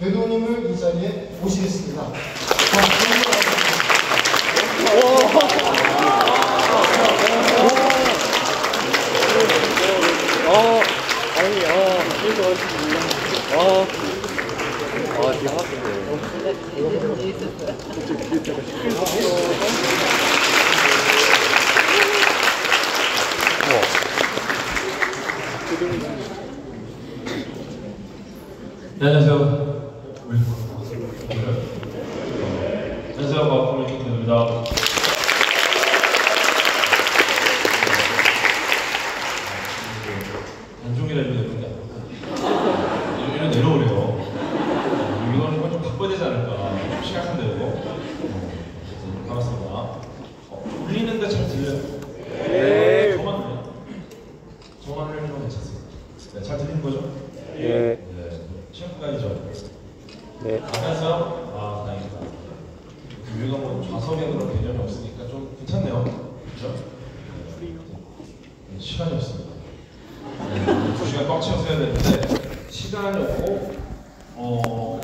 궤도님을 이 자리에 모시겠습니다. 네, 안녕하세요. 안녕하세요. 박범일입니다. 단종이라 이러면 됩니다. 이러면 내려오래요. 이거는 좀 바꿔야 되지 않을까. 좀 심각한데요. 반갑습니다. 울리는데 잘 들려요? 네. 저만 울리는 괜찮습니다. 네, 잘 들리는 거죠? 네. 시험까지죠? 네. 안녕하세요. 아, 다행이다. 우리가 뭐 좌석에 그런 개념이 없으니까 좀 괜찮네요. 그렇죠? 네, 시간이 없습니다. 네, 2시간 꽉 채워서 해야 되는데 시간이 없고 뭐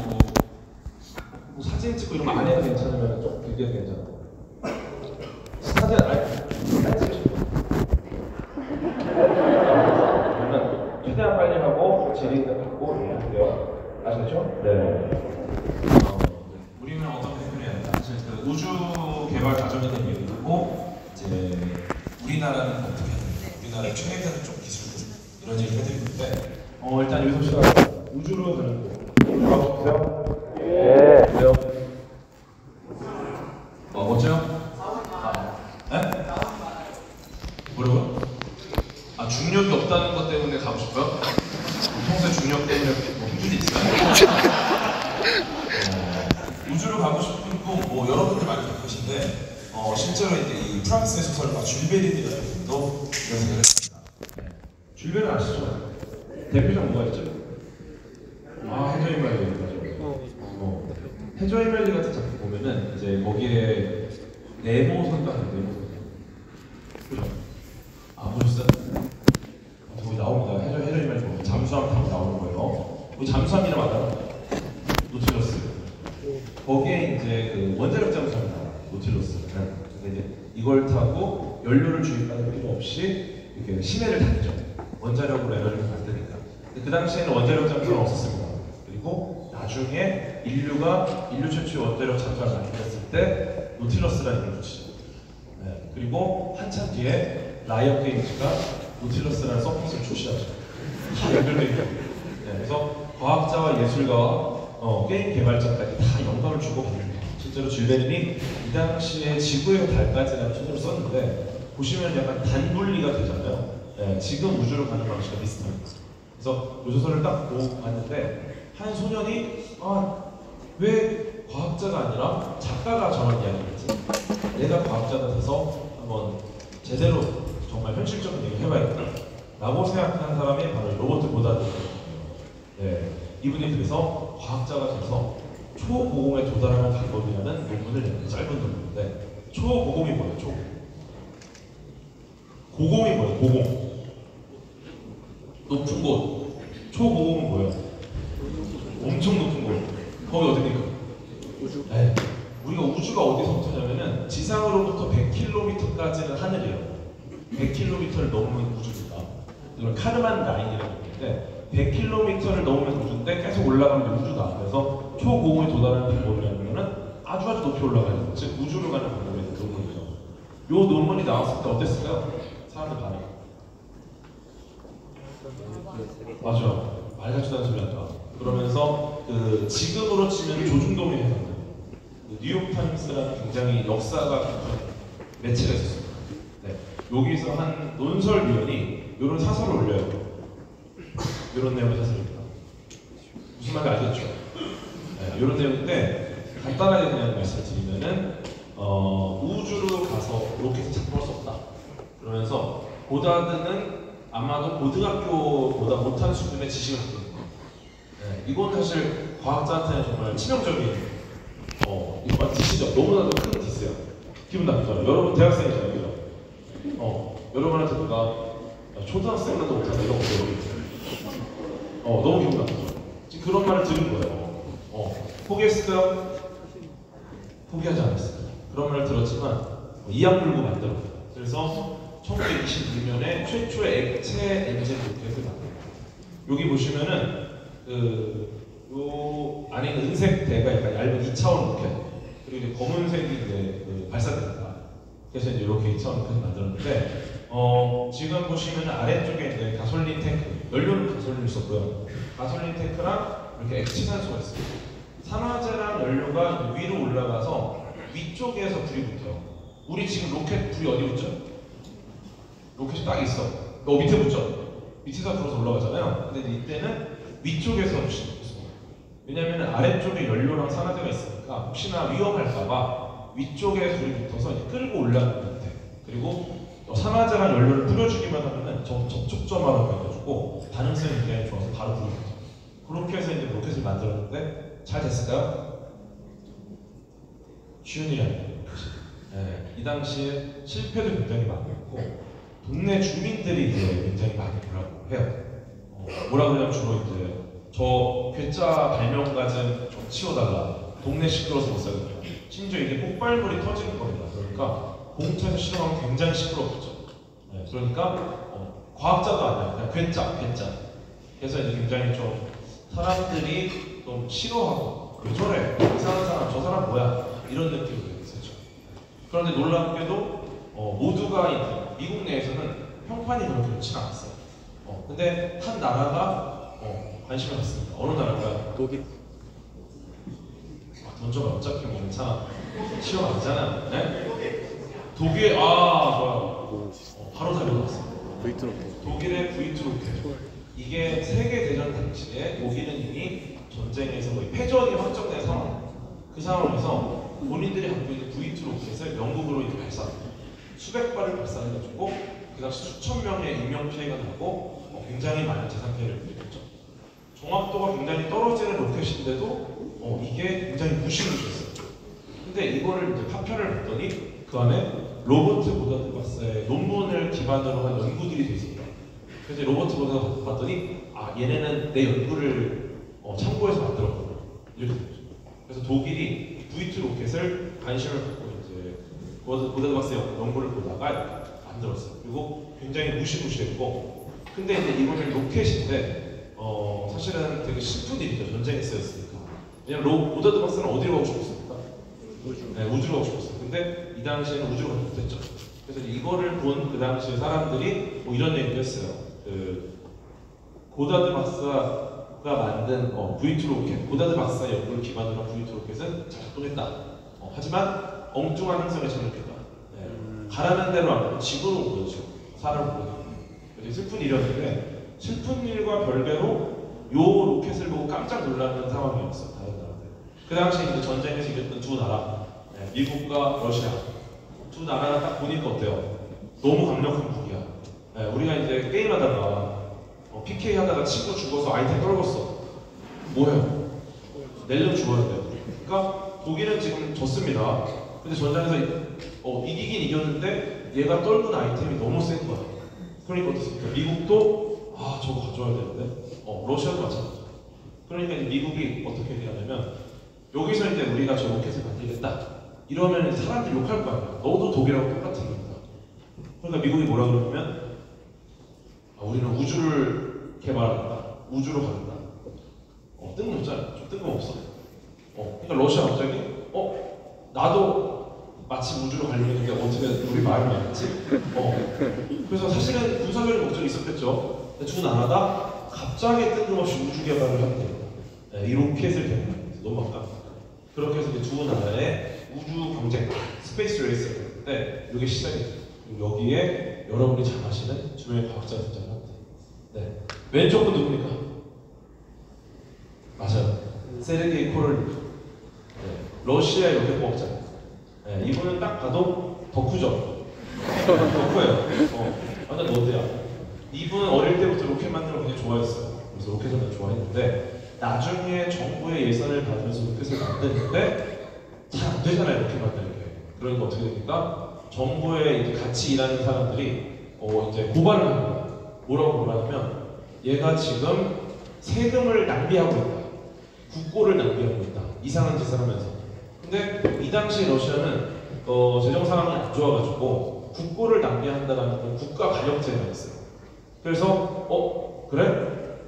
사진 찍고 이런 거 안 해도 괜찮으면 좀 되게 괜찮고 사진 안 찍고 최대한 빨리 하고 재리있게 받고 해야 돼요. 아시겠죠? 네. 우리는 어떤 부분이야? 사실 그 우주 개발 과정에 대한 얘기고 이제 우리나라는 어떻게 해야 되는지, 우리나라의 최대한 쪽 기술들 이런 얘기를 해드리는데 일단 유섭 씨가 우주로 가는 거 가고 싶으세요? 네. 왜요? 멋져요? 네? 뭐라고요? 중력이 없다는 것 때문에 가고 싶어요? 평소에 중력 때문에 뭐 힘든 일 있어요? 우주로 가고 싶은 꿈, 여러분들 많이 겪으신데 실제로 이제 이 프랑스의 소설가 줄베린이라는 분도 이런 생각을 했습니다. 줄베린 아시죠? 대표작 뭐가 있죠? 해저이 말리 맞죠? 해저이 말리 같은 작품 보면은 이제 거기에 네모선도 하는 네모선. 그죠? 보셨어요? 거기 나옵니다. 해저이 말리 보면 잠수함 타고 나오는 거예요. 그 잠수함이라 맞아요? 노틸러스. 거기에 이제 그 원자력 잠수함이 나와요. 노틸러스. 근데 이제 이걸 타고 연료를 주입하는 필요 없이 이렇게 시내를 다니죠. 원자력으로 에너지를 만드니까. 근데 그 당시에는 원자력 잠수함은 없었습니다. 그리고 나중에 인류 최초의 원자력 잠수함을 만들었을 때 노틸러스라는 이름을 붙이죠. 네. 그리고 한참 뒤에 라이언 게임즈가 노틸러스라는 서킷을 출시하죠. 다 연결되어 있고. 네. 그래서 과학자와 예술가와 게임 개발자까지 다 영감을 주고받는다. 실제로 줄베린이 이 당시에 지구에서 달까지라는 소설을 썼는데 보시면 약간 단분리가 되잖아요. 네, 지금 우주로 가는 방식과 비슷합니다. 그래서 이 소설을 딱 보고 봤는데 한 소년이 왜 과학자가 아니라 작가가 저런 이야기를 했지? 내가 과학자가 돼서 한번 제대로 정말 현실적인 얘기를 해봐야겠다 라고 생각하는 사람이 바로 로버트 고다르거든요. 네, 이분이 그래서 과학자가 돼서 초고공에 도달하는 방법이라는 논문을 냈는데 짧은 논문인데 초고공이 뭐예요? 고공이 뭐예요? 고공. 높은 곳. 초고공은 뭐예요? 엄청 높은 곳. 거기 어디입니까? 우주. 네. 우리가 우주가 어디서부터냐면은 지상으로부터 100km까지는 하늘이에요. 100km를 넘으면 우주입니다. 이걸 카르만 라인이라고 하는데 100km를 넘으면 우주인데 계속 올라가면 우주다. 그래서 초고공에 도달하는 방법이라는 아주 높이 올라가는 거. 즉 우주로 가는 방법이 논문이죠. 이 논문이 나왔을 때 어땠을까요? 사람들 반응. 맞아. 말 같지도 않은 소리 한다. 그러면서 그 지금으로 치면 조중동에 해당되는 뉴욕타임스라는 굉장히 역사가 깊은 매체가 있었습니다. 네. 여기서 한 논설위원이 이런 사설을 올려요. 이런 내용의 사설입니다. 무슨 말인지 알겠죠? 네. 이런 내용인데 간단하게 그냥 말씀을 드리면은 우주로 가서 로켓을 착륙할 수 없다. 그러면서 고다드는 아마도 고등학교보다 못한 수준의 지식을 갖고 있는 거예요. 네. 이건 사실 과학자한테는 정말 치명적인 이거 디스죠. 너무나도 큰 디스야. 기분 나쁘잖아요. 여러분 대학생이잖아요, 그죠? 여러분한테 누가 초등학생도 못하는 이런 거 너무 기분 나쁘죠. 지금 그런 말을 들은 거예요. 포기했을까요? 포기하지 않았습니다. 그런 말을 들었지만 이악 물고 만들었어요. 그래서 1926년에 최초의 액체 엔진 로켓을 만들었어요. 여기 보시면은 요 안에 있는 은색 대가 약간 얇은 2차원 로켓, 그리고 이제 검은색이 이제 발사됩니다. 그래서 이제 이렇게 2차원 로켓을 만들었는데 지금 보시면 아래쪽에 이제 가솔린 탱크, 연료는 가솔린이 있었고요. 가솔린 탱크랑 이렇게 액체산소가 있습니다. 산화제랑 연료가 위로 올라가서 위쪽에서 불이 붙어요. 우리 지금 로켓 불이 어디 붙죠? 로켓이 딱 있어. 밑에 붙죠? 밑에서 불어서 올라가잖아요. 근데 이때는 위쪽에서 붙습니다. 왜냐면 아래쪽에 연료랑 산화제가 있으니까 혹시나 위험할까봐 위쪽에 불이 붙어서 이제 끌고 올라가는 밑에. 그리고 산화제랑 연료를 뿌려주기만 하면은 접촉점화라고 해가지고 반응성이 굉장히 좋아서 바로 불이 붙어요. 그렇게 해서 이제 로켓을 만들었는데 잘 됐을까요? 쉬운 일이 아니에요. 이 당시에 실패도 굉장히 많았고 동네 주민들이 이제 굉장히 많이 뭐라고 해요. 뭐라 그러냐면 주로 이제 저 괴짜 발명가좀 좀 치워달라. 동네 시끄러워서 못 살겠다. 심지어 이게 폭발물이 터지는 겁니다. 그러니까 공터에서 실험하면 굉장히 시끄럽죠. 그러니까 과학자도 아니야. 그냥 괴짜. 그래서 이제 굉장히 좀 사람들이 좀 싫어하고 왜 저래? 이상한 사람, 저 사람 뭐야? 이런 느낌이 있었죠. 그런데 놀랍게도 모두가 이제 미국 내에서는 평판이 그렇게 좋지는 않았어요. 근데 한 나라가 관심을 갖습니다. 어느 나라가? 독일. 던져봐. 어차피 뭐 괜찮아. 시험 아니잖아. 네? 독일, 좋아요. 바로 잘 들어갔어요. V2 독일의 V2 로켓. 이게 세계대전 당시에 독일은 이미 전쟁에서 거의 패전이 확정된 상황. 그 상황에서 본인들이 갖고 있는 V2 로켓을 영국으로 이제 수백 발을 발사해가지고 그 당시 수천 명의 인명 피해가 나고 굉장히 많은 재산 피해를 입었죠. 정확도가 굉장히 떨어지는 로켓인데도 이게 굉장히 무시무시했어요. 근데 이거를 이제 파편을 봤더니 그 안에 로버트 고다드 박사의 논문을 기반으로 한 연구들이 돼 있습니다. 그래서 로버트 고다드 봤더니 얘네는 내 연구를 참고해서 만들었구나 이렇게 됐죠. 그래서 독일이 V2 로켓을 관심을 갖고 이제 고다드 박사의 연구를 보다가 만들었어요. 그리고 굉장히 무시무시했고, 근데 이제 이거는 로켓인데 사실은 되게 슬픈 일이죠. 전쟁에 쓰였으니까. 왜냐면 고다드 박사는 어디로 가고 싶었습니까? 네, 우주로 가고 싶었어요. 근데 이 당시에는 우주로 가지 못했죠. 그래서 이거를 본 그 당시 사람들이 뭐 이런 얘기를 했어요. 고다드 박사가 만든 V2 로켓, 고다드 박사 연구를 기반으로 한 V2 로켓은 잘 작동했다. 하지만 엉뚱한 행성에 착륙했다. 가라는 대로 안 하고 지구로 온 거죠. 사람을 보내고. 되게 슬픈 일이었는데 슬픈 일과 별개로 요 로켓을 보고 깜짝 놀라는 상황이었어요. 다른 나라들. 그 당시 이제 전쟁에서 이겼던 두 나라, 미국과 러시아. 두 나라가 딱 보니까 어때요? 너무 강력한 무기야. 우리가 이제 게임하다가 PK 하다가 친구 죽어서 아이템 떨궜어. 뭐해요? 낼름 죽어야 돼요. 그러니까 독일은 지금 졌습니다. 근데 전장에서 이기긴 이겼는데 얘가 떨군 아이템이 너무 센 거야. 그러니까 어떻습니까? 미국도 저거 가져와야 되는데 러시아도 마찬가지죠. 그러니까 이제 미국이 어떻게 얘기하냐면 여기서 이제 우리가 저 로켓을 만들겠다 이러면 사람들이 욕할 거 아니야. 너도 독일하고 똑같은 겁니다. 그러니까 미국이 뭐라 그러냐면 우리는 우주를 개발하겠다. 우주로 가겠다. 뜬금없잖아. 좀 뜬금없어. 그러니까 러시아 갑자기 나도 마침 우주로 가려고 했는데 어떻게 우리 말을 맞지? 그래서 사실은 군사적인 목적이 있었겠죠. 근데 두 나라가 갑자기 뜬금없이 우주 개발을 하게 됩니다. 이 로켓을 개발합니다. 너무 아깝다. 그렇게 해서 두 나라의 우주 경쟁, 스페이스 레이스를 했는데 이게 시작이 돼요. 여기에 여러분이 잘 아시는 두 명의 과학자가 등장합니다. 네. 왼쪽 분 누굽니까? 맞아요. 세르게이 코롤리프. 러시아의 로켓 과학자. 이분은 딱 봐도 덕후죠. 덕후예요. 완전 너드야. 이분은 어릴 때부터 로켓 만드는 거 굉장히 좋아했어요. 그래서 로켓을 많이 좋아했는데 나중에 정부의 예산을 받으면서 로켓을 만드는데 잘 안 되잖아요. 로켓 만드는 게. 그러니까 어떻게 됩니까? 정부에 이제 같이 일하는 사람들이 이제 고발을 합니다. 뭐라고 고발하냐면 얘가 지금 세금을 낭비하고 있다. 국고를 낭비하고 있다. 이상한 짓을 하면서. 근데 이 당시 러시아는 재정 상황이 안 좋아가지고 국고를 낭비한다라는 건 국가 가력제가 있어요. 그래서 그래?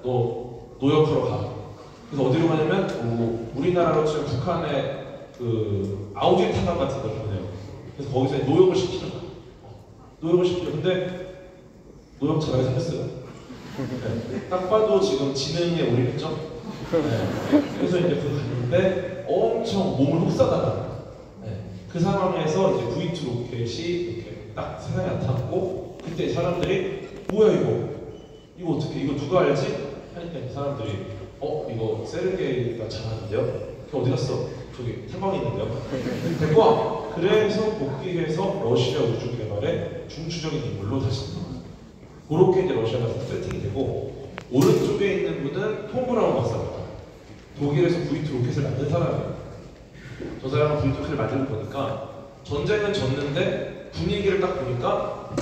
너 노역하러 가. 그래서 어디로 가냐면 우리나라로 치면 북한의 그 아우지 탄압 같은 걸 보내요. 그래서 거기서 노역을 시키는 거야. 노역을 시키려. 근데 노역 잘하게 생겼어요. 네. 딱 봐도 지금 지능에 올인했죠. 네. 그래서 이제 그 갔는데 엄청 몸을 흡사다가 그 상황에서 이제 V2 로켓이 이렇게 딱 세상에 나타났고 그때 사람들이 뭐야 이거 어떻게 이거 누가 알지? 하니까 사람들이 이거 세르게이가 잘하는데요? 걔 어디 갔어? 저기 탐방에 있는데요? 데리고 와! 그래서 복귀해서 러시아 우주 개발의 중추적인 인물로 다시 그렇게 이제 러시아가 세팅이 되고 오른쪽에 있는 분은 톰 브라운 박사입니다. 독일에서 V2 로켓을 만든 사람이에요. 저 사람은 V2 로켓을 만들고 보니까 전쟁은 졌는데 분위기를 딱 보니까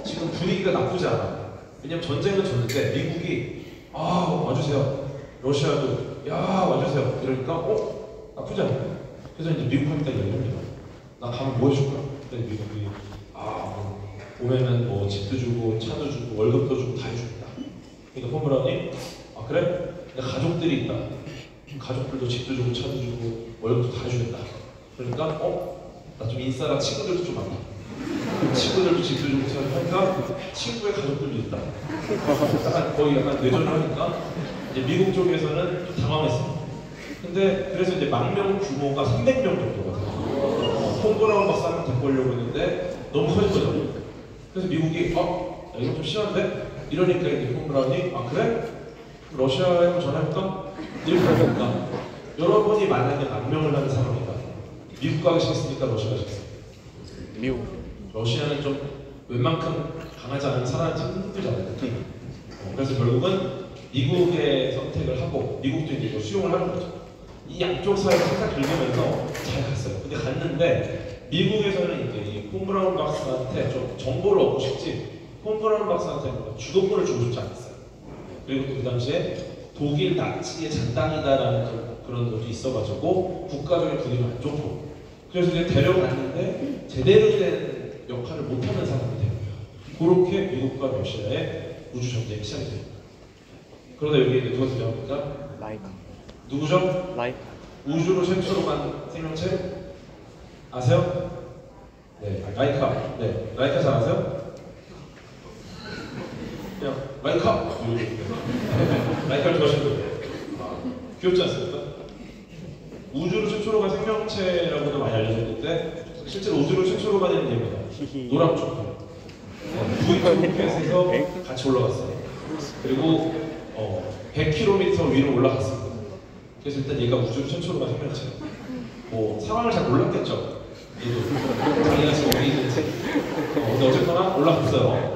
지금 분위기가 나쁘지 않아. 왜냐면 전쟁은 졌는데 미국이 와주세요. 러시아도 와주세요. 이러니까 나쁘지 않아. 그래서 이제 미국한테 얘기를 합니다. 나 가면 뭐 해줄까? 그랬더니 미국이 오면은 뭐 집도 주고 차도 주고 월급도 주고 다 해줍니다. 그러니까 톰 브라운이 그래? 근데 가족들이 있다. 가족들도 집도 주고 차도 주고 월급도 다 해주겠다. 그러니까 나 좀 인싸라 친구들도 좀 많다. 친구들도 집도 주고 차도 하니까 친구의 가족들도 있다. 거의 약간 뇌절을 하니까 이제 미국 쪽에서는 좀 당황했어요. 근데 그래서 이제 망명 규모가 300명 정도가 돼요. 톰 브라운 박사는 데리고 오려고 했는데 너무 커진 거죠. 그래서 미국이 이거 좀 심한데? 이러니까 이제 톰 브라운이 그래? 러시아에 한번 전화해볼까? 이렇게 하니까 여러분이 만약에 망명을 하는 상황이다. 미국 가기 싫습니까? 러시아 가기 싫습니까? 미국. 러시아는 좀 웬만큼 강하지 않으면 살아남기 힘들잖아요. 그래서 결국은 미국의 선택을 하고 미국도 이제 이거 수용을 하는 거죠. 이 양쪽 사이를 항상 긁으면서 잘 갔어요. 근데 갔는데 미국에서는 이제 이 톰 브라운 박사한테 좀 정보를 얻고 싶지 톰 브라운 박사한테 주도권을 주고 싶지 않았어요. 그리고 또 그 당시에 독일 나치의 잔당이다라는 그런 것도 있어가지고 국가적인 분위기가 안 좋고 그래서 이제 데려갔는데 제대로 된 역할을 못하는 사람이 된 거예요. 그렇게 미국과 러시아의 우주 전쟁이 시작이 됩니다. 그러다 여기 이제 누가 등장합니까? 라이카. 누구죠? 라이카. 우주로 최초로 간 생명체 아세요? 네, 라이카. 네, 라이카 잘 아세요? 그냥 라이카. 라이카를 좋아하시는 거예요. 귀엽지 않습니까? 우주로 최초로 간 생명체라고도 많이 알려졌는데 실제로 우주로 최초로 가는 얘입니다. 노란 초콜릿. V2로켓에서 같이 올라갔어요. 그리고 100km 위로 올라갔습니다. 그래서 일단 얘가 우주로 최초로 간 생명체. 뭐 상황을 잘 몰랐겠죠. 자기가 지금 어디 있는지. 근데 어쨌거나 올라갔어요.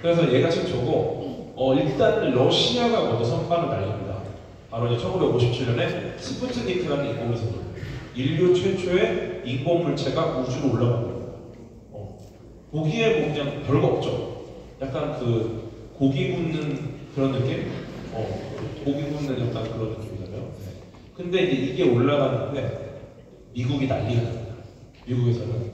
그래서 얘가 최초고 일단 러시아가 먼저 선빵을 날립니다. 바로 이제 1957년에 스푸트니크라는 인공위성을 인류 최초의 인공물체가 우주로 올라갑니다. 보기에 뭐 그냥 별거 없죠. 약간 그 고기 굽는 그런 느낌? 고기 굽는 약간 그런 느낌이잖아요. 근데 이제 이게 올라가는데 미국이 난리가 납니다. 미국에서는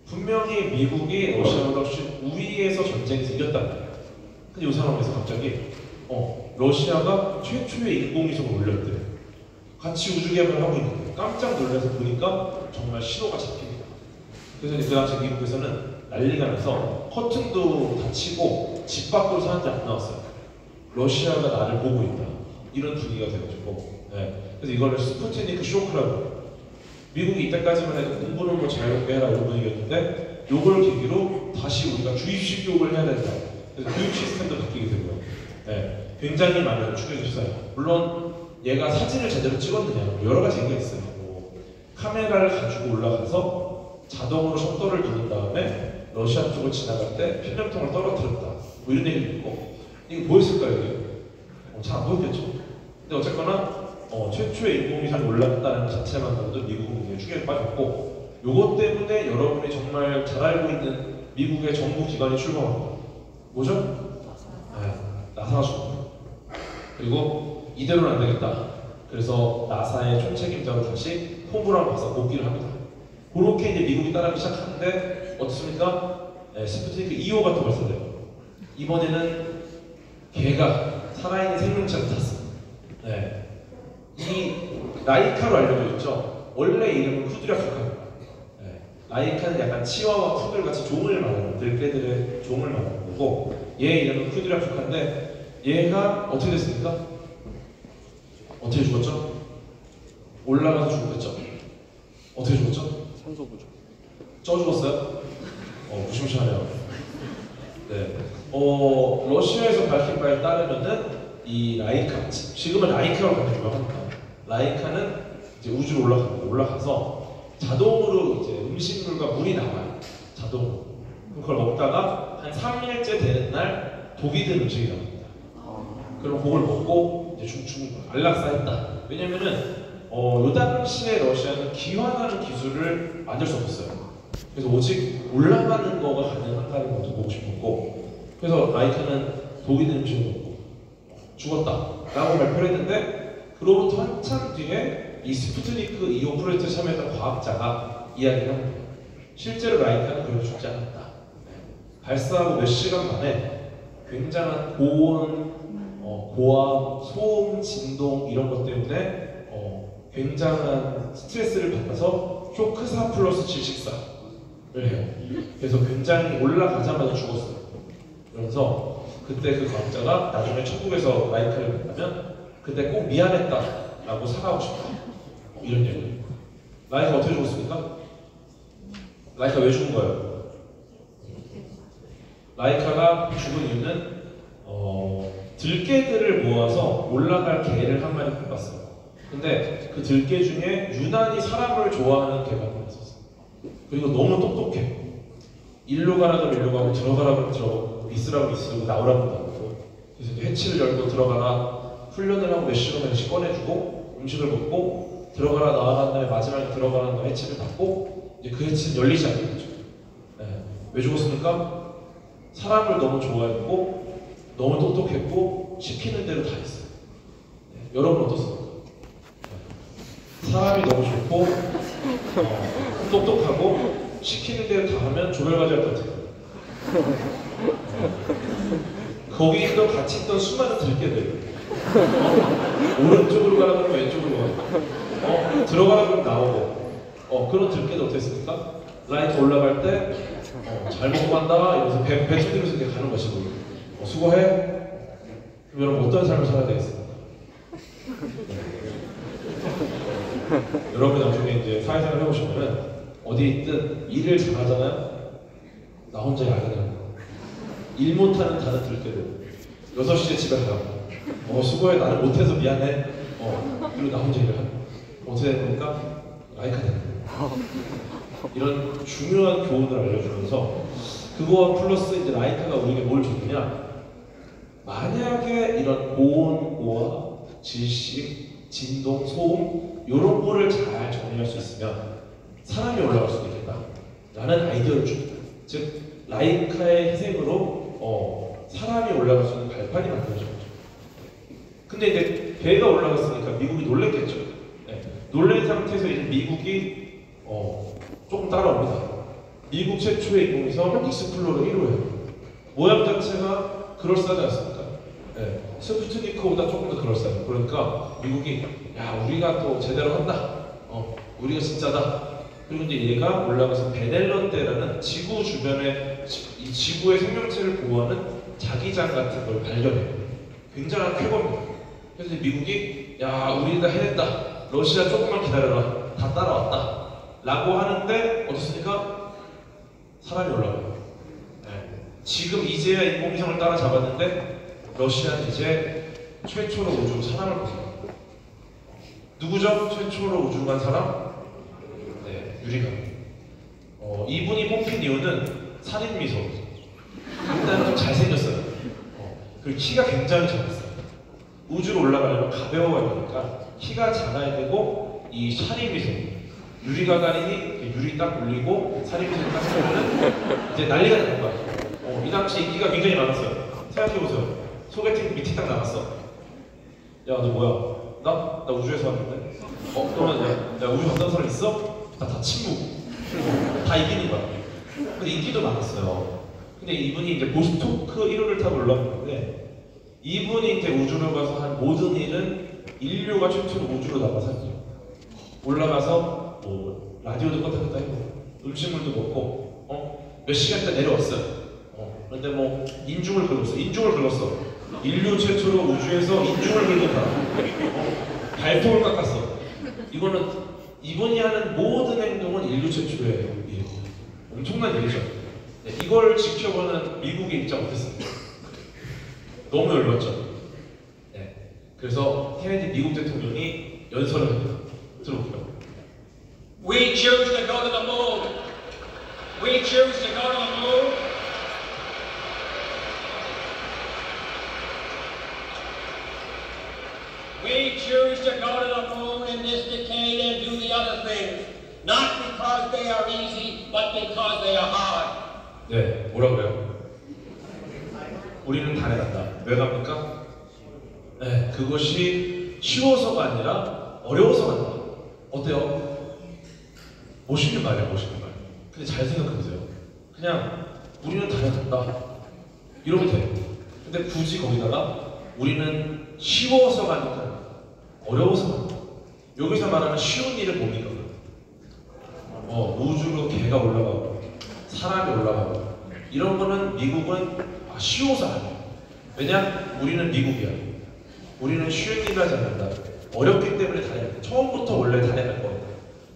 분명히 미국이 러시아보다 훨씬 우위에서 전쟁이 이겼단 말이에요. 근데 이 상황에서 갑자기 러시아가 최초의 인공위성을 올렸대. 같이 우주 개발을 하고 있는데 깜짝 놀라서 보니까 정말 신호가 잡힙니다. 그래서 이제 그 당시 미국에서는 난리가 나서 커튼도 닫히고 집 밖으로 사람들이 안 나왔어요. 러시아가 나를 보고 있다. 이런 분위기가 돼가지고 그래서 이거를 스푸트니크 쇼크라고 미국이 이때까지만 해도 공부는 뭐 자유롭게 해라 이런 분위기였는데 요걸 계기로 다시 우리가 주입식 교육을 해야 된다. 그래서 교육 시스템도 바뀌게 되고요. 굉장히 많은 충격이 있어요. 물론 얘가 사진을 제대로 찍었느냐 여러 가지 얘기가 있어요. 뭐 카메라를 가지고 올라가서 자동으로 셔터를 누른 다음에 러시아 쪽을 지나갈 때 필름통을 떨어뜨렸다. 뭐 이런 얘기도 있고 이게 뭐였을까요? 이게? 잘 안 보였겠죠. 근데 어쨌거나 최초의 인공위성이 올랐다는 것 자체만으로도 미국은 굉장히 충격에 빠졌고 요것 때문에 여러분이 정말 잘 알고 있는 미국의 정부 기관이 출범합니다. 뭐죠? 나사가 출범. 그리고 이대로는 안 되겠다. 그래서 나사의 총책임자로 다시 포브라로 가서 복귀를 합니다. 그렇게 이제 미국이 따라가기 시작하는데 어떻습니까? 스푸트니크 2호가 또 발사돼요. 이번에는 개가 살아있는 생명체를 탔어요. 네. 이 라이카로 알려져 있죠. 원래 이름은 쿠드랴프카입니다. 네. 라이카는 약간 치와와 푸들 같이 종을 말하는 들개들의 종을 말하는 거고, 얘 이름은 쿠드랴프카인데 얘가 어떻게 됐습니까? 어떻게 죽었죠? 올라가서 죽었죠. 어떻게 죽었죠? 산소 부족. 쪄 죽었어요? 무시무시하네요. 네. 러시아에서 밝힌 바에 따르면은 이 라이카, 지금은 라이카라고 부르는 유명합니다. 라이카는 이제 우주로 올라갑니다. 올라가서 자동으로 이제 음식물과 물이 나와요. 자동으로. 그걸 먹다가 한 3일째 되는 날 독이 든 음식이 나옵니다. 그럼 그걸 먹고 이제 안락사했다. 왜냐면은 요 당시에 러시아는 기환하는 기술을 만들 수 없었어요. 그래서 오직 올라가는 거가 가능한다는 것도 보고 싶었고, 그래서 라이카는 독이 든 음식을 먹고 죽었다라고 발표를 했는데, 그로부터 한참 뒤에 이 스푸트니크 2호 프로젝트에 참여했던 과학자가 이야기를 합니다. 실제로 라이카는 그렇게 죽지 않았다. 발사하고 몇 시간 만에 굉장한 고온, 고압, 소음, 진동 이런 것 때문에 굉장한 스트레스를 받아서 쇼크4 플러스 질식사를 해요. 그래서 굉장히 올라가자마자 죽었어요. 그래서 그때 그 과학자가 나중에 천국에서 라이카를 만나면 그때 꼭 미안했다라고 사과하고 싶다. 이런 얘기예요. 라이카 어떻게 죽었습니까? 라이카 왜 죽은 거예요? 라이카가 죽은 이유는 들개들을 모아서 올라갈 개를 한 마리 뽑았어요. 근데 그 들개 중에 유난히 사람을 좋아하는 개가 하나 있었어요. 그리고 너무 똑똑해. 일로 가라 그러면 일로 가고, 들어가라 그러면 들어가고, 있으라고 있으고, 나오라고 나오고. 그래서 해치를 열고 들어가라, 훈련을 하고 몇 시간씩 꺼내주고, 음식을 먹고, 들어가라 나와간 다음에 마지막에 들어가는 다음에 해치를 닫고, 이제 그 해치는 열리지 않게 되죠. 네. 왜 죽었습니까? 사람을 너무 좋아했고, 너무 똑똑했고, 시키는 대로 다 했어요. 네. 여러분 어떻습니까? 사람이 너무 좋고, 똑똑하고, 시키는 대로 다 하면 조별과제 할 것 같아요. 거기 있던 같이 있던 수많은 들개들, 오른쪽으로 가라 그러면 왼쪽으로 가고, 들어가라 그러면 나오고, 그런 들개들 어땠습니까? 라이트 올라갈 때 잘 먹고 간다 이러면서 배 두드리면서 이렇게 가는 것이고, 수고해. 그럼 여러분 어떤 삶을 살아야 되겠습니까? 여러분 나중에 이제 사회생활 해보시면은 어디 있든 일을 잘하잖아요. 나 혼자 야근을 일 못하는 다른 들깨들 6시에 집에 가고, 수고해, 나는 못해서 미안해. 그리고 나 혼자 일을 하고, 어떻게 되는 겁니까? 라이카 되는 거예요. 이런 중요한 교훈을 알려주면서, 그거와 플러스 이제 라이카가 우리에게 뭘 줬느냐, 만약에 이런 고온, 고압, 질식, 진동, 소음 이런 거를 잘 정리할 수 있으면 사람이 올라갈 수도 있겠다 라는 아이디어를 줍니다. 즉 라이카의 희생으로 사람이 올라갈 수 있는 발판이 만들어진 거죠. 근데 이제 배가 올라갔으니까 미국이 놀랬겠죠. 네. 놀란 상태에서 이제 미국이 조금 따라옵니다. 미국 최초의 인공위성 익스플로러 1호예요. 모양 자체가 그럴싸하지 않습니까? 네. 스푸트니크보다 조금 더 그럴싸해요. 그러니까 미국이 야, 우리가 또 제대로 한다. 우리가 진짜다. 그리고 이제 얘가 올라가서 베넬런테라는 지구 주변에 이 지구의 생명체를 보호하는 자기장 같은 걸 발견해요. 굉장한 쾌거입니다. 그래서 이제 미국이 야, 우리 다 해냈다. 러시아 조금만 기다려라. 다 따라왔다. 라고 하는데 어떻습니까? 사람이 올라가요. 네. 지금 이제야 인공위성을 따라잡았는데 러시아는 이제 최초로 우주로 사람을 보냅니다. 누구죠? 최초로 우주로 간 사람? 네, 유리가. 이분이 뽑힌 이유는 살인미소. 일단 좀 잘생겼어요. 그리고 키가 굉장히 작았어요. 우주로 올라가려면 가벼워야 되니까 키가 작아야 되고, 이 살인미소. 유리가가린이 유리 딱 올리고 살인미소를 딱 쓰면은 이제 난리가 나는 거야. 이 당시 인기가 굉장히 많았어요. 생각해보세요. 소개팅 밑에 딱 나갔어. 야, 너 뭐야? 나 우주에서 왔는데. 그러면 야 우주 갔다 온 사람 있어? 다 침묵. 다 이기는 거야. 근데 인기도 많았어요. 근데 이분이 이제 보스토크 1호를 타고 올라갔는데 이분이 이제 우주를 가서 한 모든 일은 인류가 최초로 우주로 나가서 하죠. 올라가서 뭐 라디오도 껐다 켰다 해고 음식물도 먹고 몇 시간 있다 내려왔어요. 그런데 뭐 인중을 긁었어. 인류 최초로 우주에서 인중을 긁었다. 발톱을 깎았어. 이거는 이분이 하는 모든 행동은 인류 최초의 일이에요. 엄청난 일이죠. 네, 이걸 지켜보는 미국의 입장 어땠습니까? 너무 열받죠. 네, 그래서 케네디 미국 대통령이 연설을 합니다. 들어볼까요? We choose to go to the moon. We choose to go to the moon. We choose to go to the moon in this decade and do the other things, not because they are easy, but because they are hard. 네, 뭐라고요? 우리는 달에 간다. 왜 갑니까? 네, 그것이 쉬워서가 아니라 어려워서 간다. 어때요? 멋있는 말이야, 멋있는 말. 근데 잘 생각해보세요. 그냥 우리는 달에 간다. 이러면 돼요. 근데 굳이 거기다가 우리는 쉬워서가 아니라 어려워서 간다. 여기서 말하는 쉬운 일은 뭡니까? 우주로 개가 올라가고 사람이 올라가고 이런 거는 미국은 쉬워서 안 해요. 왜냐? 우리는 미국이야. 우리는 쉬운 일을 하지 않는다. 어렵기 때문에 달에 간다. 처음부터 원래 달에 갈 거예요.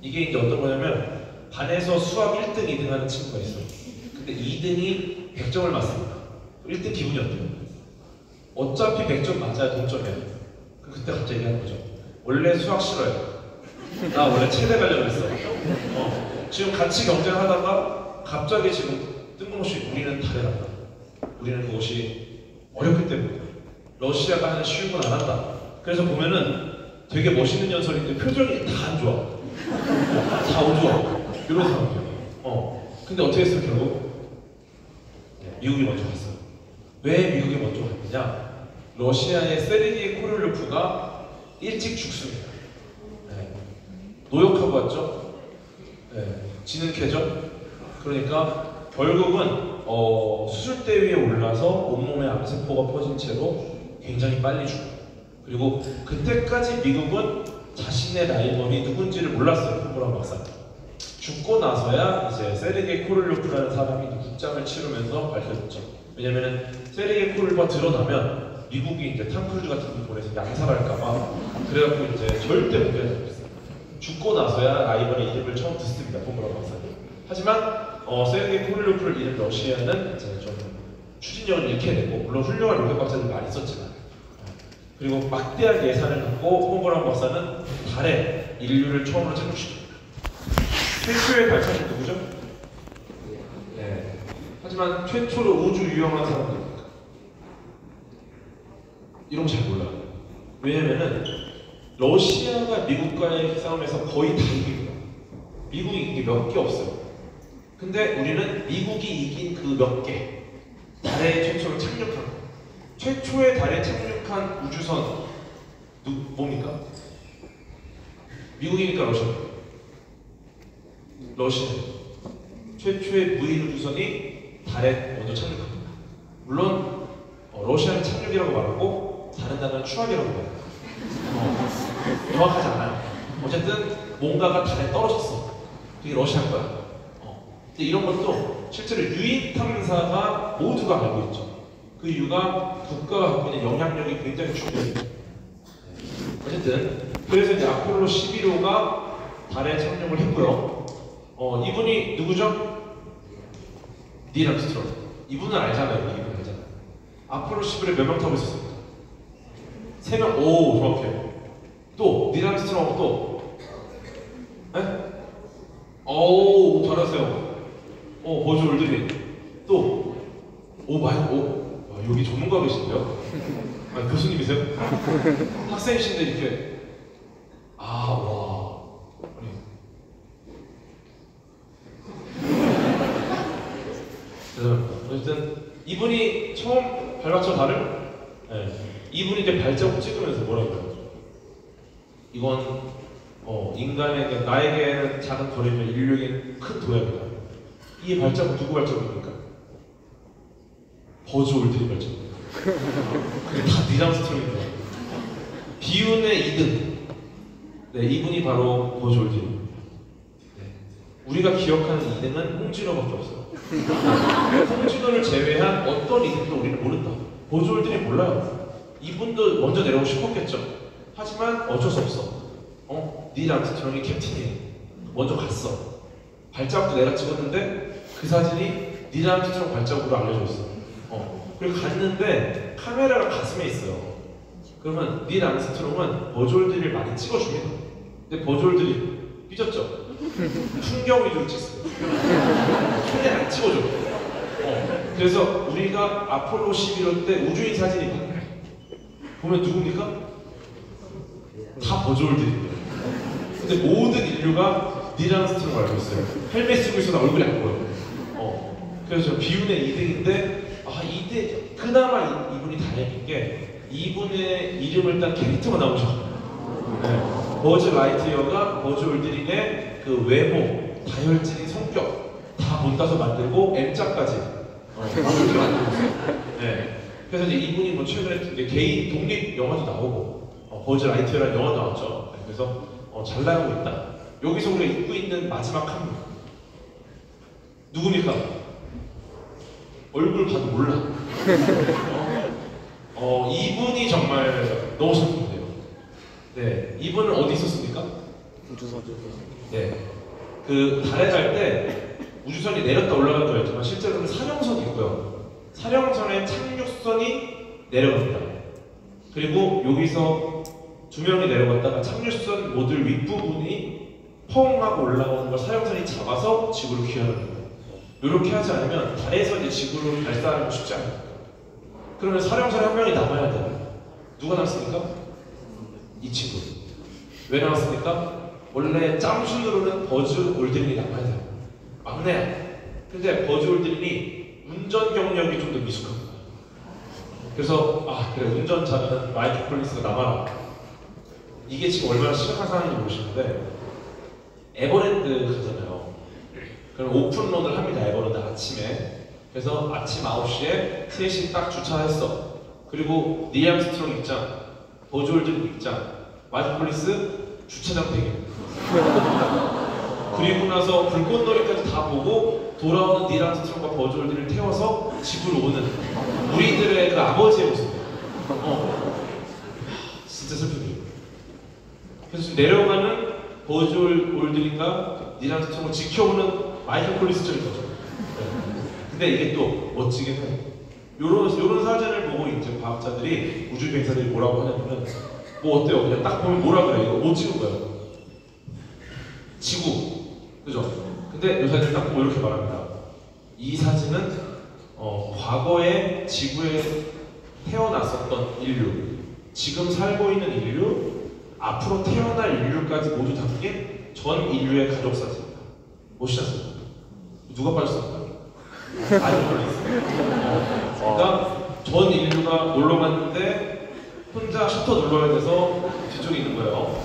이게 이제 어떤 거냐면 반에서 수학 1등, 2등 하는 친구가 있어요. 근데 2등이 100점을 맞습니다. 1등 기분이 어때요? 어차피 100점 맞아야 동점이에요. 그때 갑자기 얘기하는 거죠. 원래 수학 싫어요. 나 원래 체대 가려고 했어. 지금 같이 경쟁하다가 갑자기 지금 뜬금없이 우리는 달에 간다. 우리는 그것이 어렵기 때문에 러시아가 하는 쉬운 건 안 한다. 그래서 보면은 되게 멋있는 연설인데 표정이 다 안 좋아. 다 어두워. 이런 상황이에요. 근데 어떻게 했어요 결국? 미국이 먼저 갔어요. 왜 미국이 먼저 갔느냐? 러시아의 세르게이 코를로프가 일찍 죽습니다. 네. 노역하고 왔죠? 네. 지는 캐죠? 그러니까 결국은 수술대 위에 올라서 온몸에 암세포가 퍼진 채로 굉장히 빨리 죽어요. 그리고 그때까지 미국은 자신의 라이벌이 누군지를 몰랐어요. 폼브라운 박사. 죽고 나서야 이제 세르게이 코를로프라는 사람이 국장을 치르면서 밝혀졌죠. 왜냐면은 세르게이 코를로프가 드러나면 미국이 이제 탐 크루즈 같은 분 보내서 양살할까봐 그래갖고 이제 절대 못 해줬어요. 죽고 나서야 라이벌의 이름을 처음 듣습니다. 폼브라운 박사님. 하지만 세르게이 코를로프를 잃은 러시아는 이제 좀 추진력을 잃게 되고 물론 훌륭한 로켓 박사들이 많이 있었지만 그리고 막대한 예산을 갖고 폼브라운 박사는 달에 인류를 처음으로 착륙시킵니다. 최초의 발사는 누구죠? 네. 하지만 최초로 우주 유영한 사람은 누굽니까? 이런 거 잘 몰라요. 왜냐면은 러시아가 미국과의 싸움에서 거의 다 이깁니다. 미국이 이긴 게 몇 개 없어요. 근데 우리는 미국이 이긴 그 몇 개, 달에 최초로 착륙한 거. 최초의 달에 착륙한 우주선 뭡니까? 미국이니까 러시아입니다. 러시아 최초의 무인 우주선이 달에 먼저 착륙합니다. 물론 러시아는 착륙이라고 말하고 다른 나라는 추락이라고 말해요. 정확하지 않아요. 어쨌든 뭔가가 달에 떨어졌어. 그게 러시아인 거야. 근데 이런 것도 실제로 유인 탐사가 모두가 알고 있죠. 그 이유가 국가가 갖고 있는 영향력이 굉장히 중요해요. 어쨌든 그래서 이제 아폴로 11호가 달에 착륙을 했고요. 이분이 누구죠? 닐 암스트롱. 이분은 알잖아요. 이분 알잖아요. 아폴로 11호에 몇 명 타고 있었습니까? 3명. 오, 정확해요. 또 닐 암스트롱 또. 네? 오, 잘하세요. 보조 올드린. 또. 오, 여기 전문가 계신데요? 교수님이세요? 학생이신데 이렇게. 와. 어쨌든 이분이 처음 밟았죠 달을? 네. 이분이 이제 발자국 찍으면서 뭐라고 해요? 이건 인간에게 나에게는 작은 돌이면 인류에게 큰 도약이다. 이 발자국 누구 발자국입니까? 버즈 올드린 발자국입니다. 그게 다 닐 암스트롱입니다. 비운의 2등. 네, 이분이 바로 버즈 올드린. 네. 우리가 기억하는 2등은 홍진호밖에 없어요. 홍진호를 제외한 어떤 2등도 우리는 모른다. 버즈 올드린 몰라요. 이분도 먼저 내려오고 싶었겠죠. 하지만 어쩔 수 없어. 닐 암스트롱이 캡틴이에요. 먼저 갔어. 발자국도 내가 찍었는데 그 사진이 닐 암스트롱 발자국으로 알려져 있어. 그리고 갔는데 카메라가 가슴에 있어요. 그러면 닐 암스트롱은 버즈 올드린을 많이 찍어줍니다. 근데 버즈 올드린 삐졌죠? 풍경 위주로 찍었어요. 손에 안 찍어줘. 그래서 우리가 아폴로 11호 때 우주인 사진이 보면 누굽니까? 다 버즈 올드린이에요. 근데 모든 인류가 닐 암스트롱을 알고 있어요. 헬멧 쓰고 있어도 얼굴이 안 보여. 그래서 비운의 2등인데 이때 그나마 이분이 다행인 게 이분의 이름을 딴 캐릭터가 나오셨어요. 네. 버즈 라이트이어가 버즈 올드린의 그 외모, 다혈질인 성격 다 본따서 만들고 M자까지 이렇게 만들었어요. 네. 그래서 이제 이분이 뭐 최근에 이제 개인 독립 영화도 나오고 버즈 라이트이어라는 영화 나왔죠. 네. 그래서 잘 나가고 있다. 여기서 우리가 입고 있는 마지막 한 분 누굽니까? 얼굴 봐도 몰라. 이분이 정말 너무 슬픈데요. 네, 이분은 어디 있었습니까? 우주선. 네, 그 달에 갈 때 우주선이 내렸다 올라간 거였지만 실제로는 사령선이 있고요. 사령선에 착륙선이 내려갑니다. 그리고 여기서 2명이 내려갔다가 착륙선 모듈 윗부분이 펑 하고 올라오는 걸 사령선이 잡아서 지구로 귀환합니다. 이렇게 하지 않으면 달에서 이제 지구를 발사하는 거 쉽지 않아요. 그러면 사령선에 한 명이 남아야 돼요. 누가 남습니까? 이 친구. 왜 남았습니까? 원래 짬순으로는 버즈 올드린이 남아야 돼요. 막내야. 근데 버즈 올드린이 운전 경력이 좀 더 미숙합니다. 그래서 그래 운전자는 마이클 콜린스가 남아라. 이게 지금 얼마나 심각한 상황인지 모르시는데 에버랜드 가잖아요. 그럼 오픈런을 합니다. 에버랜드 아침에. 그래서 아침 9시에 3시 딱 주차했어. 그리고 닐 암스트롱 입장, 버즈 올드린 입장, 마이클 콜린스 주차장 대기. 그리고 나서 불꽃놀이까지 다 보고 돌아오는 닐 암스트롱과 버즈 올드린을 태워서 지구로 오는 우리들의 그 아버지의 모습이에요. 진짜 슬프죠. 그래서 지금 내려가는 버즈 올드린과 닐 암스트롱을 지켜보는 마이클 콜린스적인 거죠. 근데 이게 또 멋지긴 해요. 요런 사진을 보고 이제 과학자들이 우주 비행사들이 뭐라고 하냐면은 뭐 어때요? 그냥 딱 보면 뭐라 그래? 이거 못 찍은 거예요. 지구. 그죠? 근데 이 사진을 딱 보고 이렇게 말합니다. 이 사진은 과거에 지구에 태어났었던 인류, 지금 살고 있는 인류, 앞으로 태어날 인류까지 모두 담긴 전 인류의 가족 사진입니다. 멋있었어요. 누가 빠졌습니까? 아이언 콜린스. 그러니까 전 인류가 놀러 갔는데 혼자 셔터 눌러야 돼서 뒤쪽에 있는 거예요.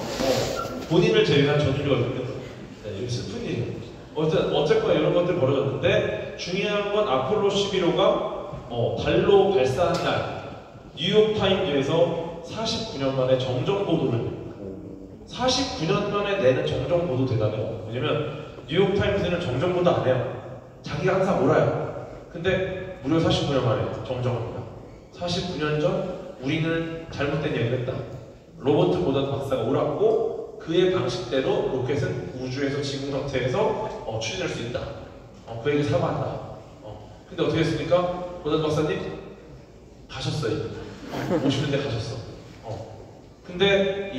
본인을 제외한 전 인류가 네, 이게 슬픈 일이에요. 어쨌거나 이런 것들 벌어졌는데 중요한 건 아폴로 11호가 달로 발사한 날 뉴욕타임즈에서 49년 만에 정정 보도를 해요. 49년 만에 내는 정정 보도 대단해요. 왜냐면 뉴욕타임즈는 정정 보도 안 해요. 자기가 항상 몰아요. 근데 무려 49년 만에 정정합니다. 49년 전 우리는 잘못된 얘기를 했다. 로버트 고단 박사가 옳았고 그의 방식대로 로켓은 우주에서 지금 상태에서 추진할 수 있다. 그에게 사과한다. 근데 어떻게 했습니까? 고단 박사님 가셨어요. 50년대 가셨어. 근데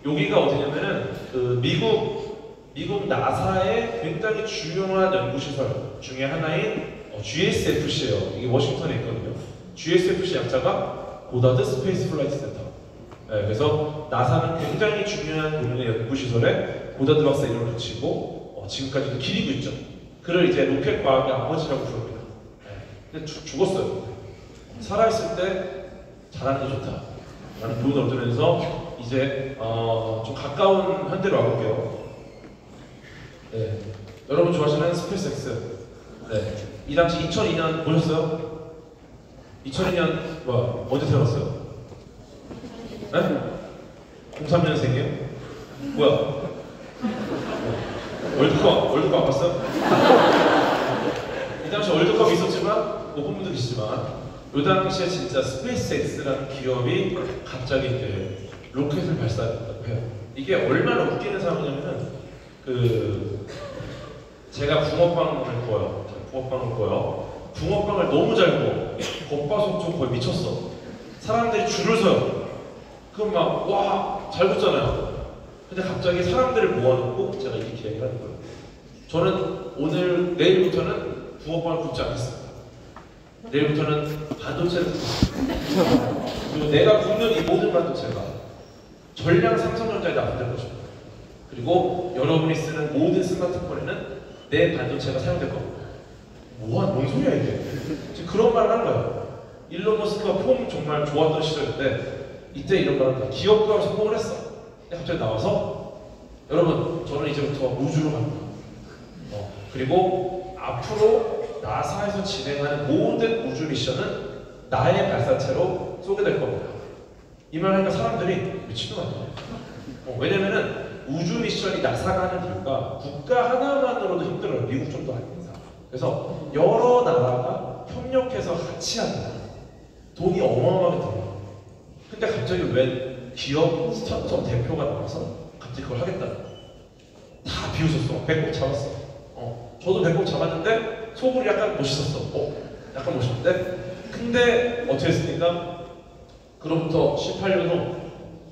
여기가 어디냐면은 그 미국 나사의 굉장히 중요한 연구시설 중에 하나인 GSFC예요. 이게 워싱턴에 있거든요. GSFC 약자가 고다드 스페이스 플라이트 센터. 네, 그래서 나사는 굉장히 중요한 본인의 연구시설에 고다드 박사 이름을 붙이고 지금까지도 기리고 있죠. 그를 이제 로켓 과학의 아버지라고 부릅니다. 네, 근데 죽었어요. 살아있을 때 잘하는 게 좋다 라는 교훈을 얻으면서 이제 좀 가까운 현대로 와볼게요. 네, 여러분 좋아하시는 스페이스X. 네, 이 당시 2002년 보셨어요? 2002년 뭐 언제 태어났어요? 네? 03년생이에요? 뭐야? 월드컵 안 봤어요? 이 당시 월드컵이 있었지만 못 본 분도 계시지만 이 당시에 진짜 스페이스X라는 기업이 갑자기 이제 로켓을 발사했다고 해요. 이게 얼마나 웃기는 상황이냐면은 제가 붕어빵을 구워요. 붕어빵을 너무 잘 구워. 겉바속촉 거의 미쳤어. 사람들이 줄을 서요. 그럼 막 와, 잘 굽잖아요. 근데 갑자기 사람들을 모아놓고 제가 이렇게 얘기를 하는 거예요. 저는 내일부터는 붕어빵을 굽지 않겠습니다. 내일부터는 반도체를 굽겠습니다. 그리고 내가 굽는 이 모든 반도체가 전량 삼성전자에 납품될 것입니다. 그리고 여러분이 쓰는 모든 스마트폰에는 내 반도체가 사용될 겁니다. 뭔 소리야 이게? 지금 그런 말을 하는 거예요. 일론 머스크가 폼 정말 좋았던 시절인데 이때 이런 말을 한다. 기업가로 성공을 했어. 근데 갑자기 나와서 여러분 저는 이제부터 우주로 갑니다. 그리고 앞으로 나사에서 진행하는 모든 우주 미션은 나의 발사체로 쏘게 될 겁니다. 이 말 하니까 사람들이 미친놈 아니야? 왜냐면은 우주 미션이 나사가 하는 이유가 국가 하나만으로도 힘들어요. 미국 정도 아닌 이상. 그래서 여러 나라가 협력해서 같이 합니다. 돈이 어마어마하게 들어요. 근데 갑자기 왜 기업 스타트업 대표가 나와서 갑자기 그걸 하겠다는 거야? 다 비웃었어. 배꼽 잡았어. 저도 배꼽 잡았는데 속으로 약간 멋있었어. 약간 멋있는데? 근데 어떻게 했습니까? 그로부터 18년 후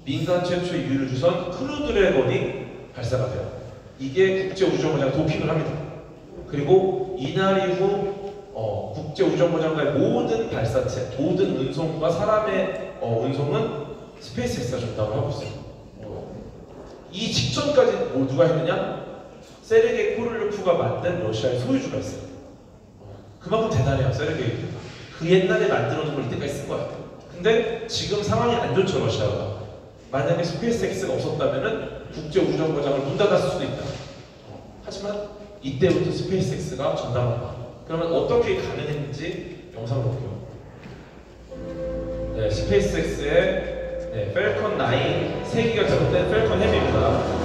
민간 최초의 유류주선 크루 드래곤이 발사가 돼요. 이게 국제우주정거장 도핑을 합니다. 그리고 이날 이후 국제우주정거장과의 모든 발사체, 모든 운송과 사람의 운송은 스페이스X가 전담을 하고 있어요. 이 직전까지 누가 했느냐? 세르게이 코를루프가 만든 러시아의 소유주가 있어요. 그만큼 대단해요, 세르게이가. 그 옛날에 만들어 놓은 걸 이때까지 쓴 거야. 근데 지금 상황이 안 좋죠, 러시아가. 만약에 스페이스X가 없었다면 국제우주정거장을 문 닫았을 수도 있다. 하지만 이때부터 스페이스X가 전담한다. 그러면 어떻게 가능했는지 영상을 볼게요. 네, 스페이스X의 펠컨 9 3기가 결합된 펠컨 헤비입니다.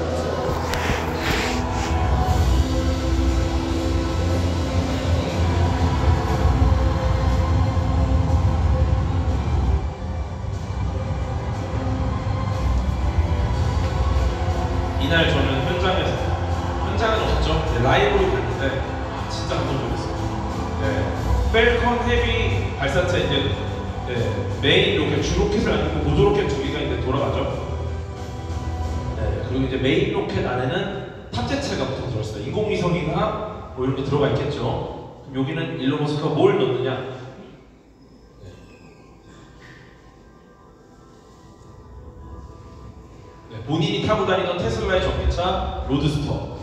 이날 저는 현장은 없었죠. 라이브로 봤는데 진짜 감동적이었어요. 펠컨 헤비 발사체 이제 메인 로켓, 주 로켓을 아니고 보조 로켓 2개가 이제 돌아가죠. 그리고 이제 메인 로켓 안에는 탑재체가 보통 들어있어요. 인공위성이나 뭐 이런 게 들어가 있겠죠. 그럼 여기는 일론 머스크가 뭘 넣느냐? 본인이 타고 다니던 테슬라의 전기차 로드스터.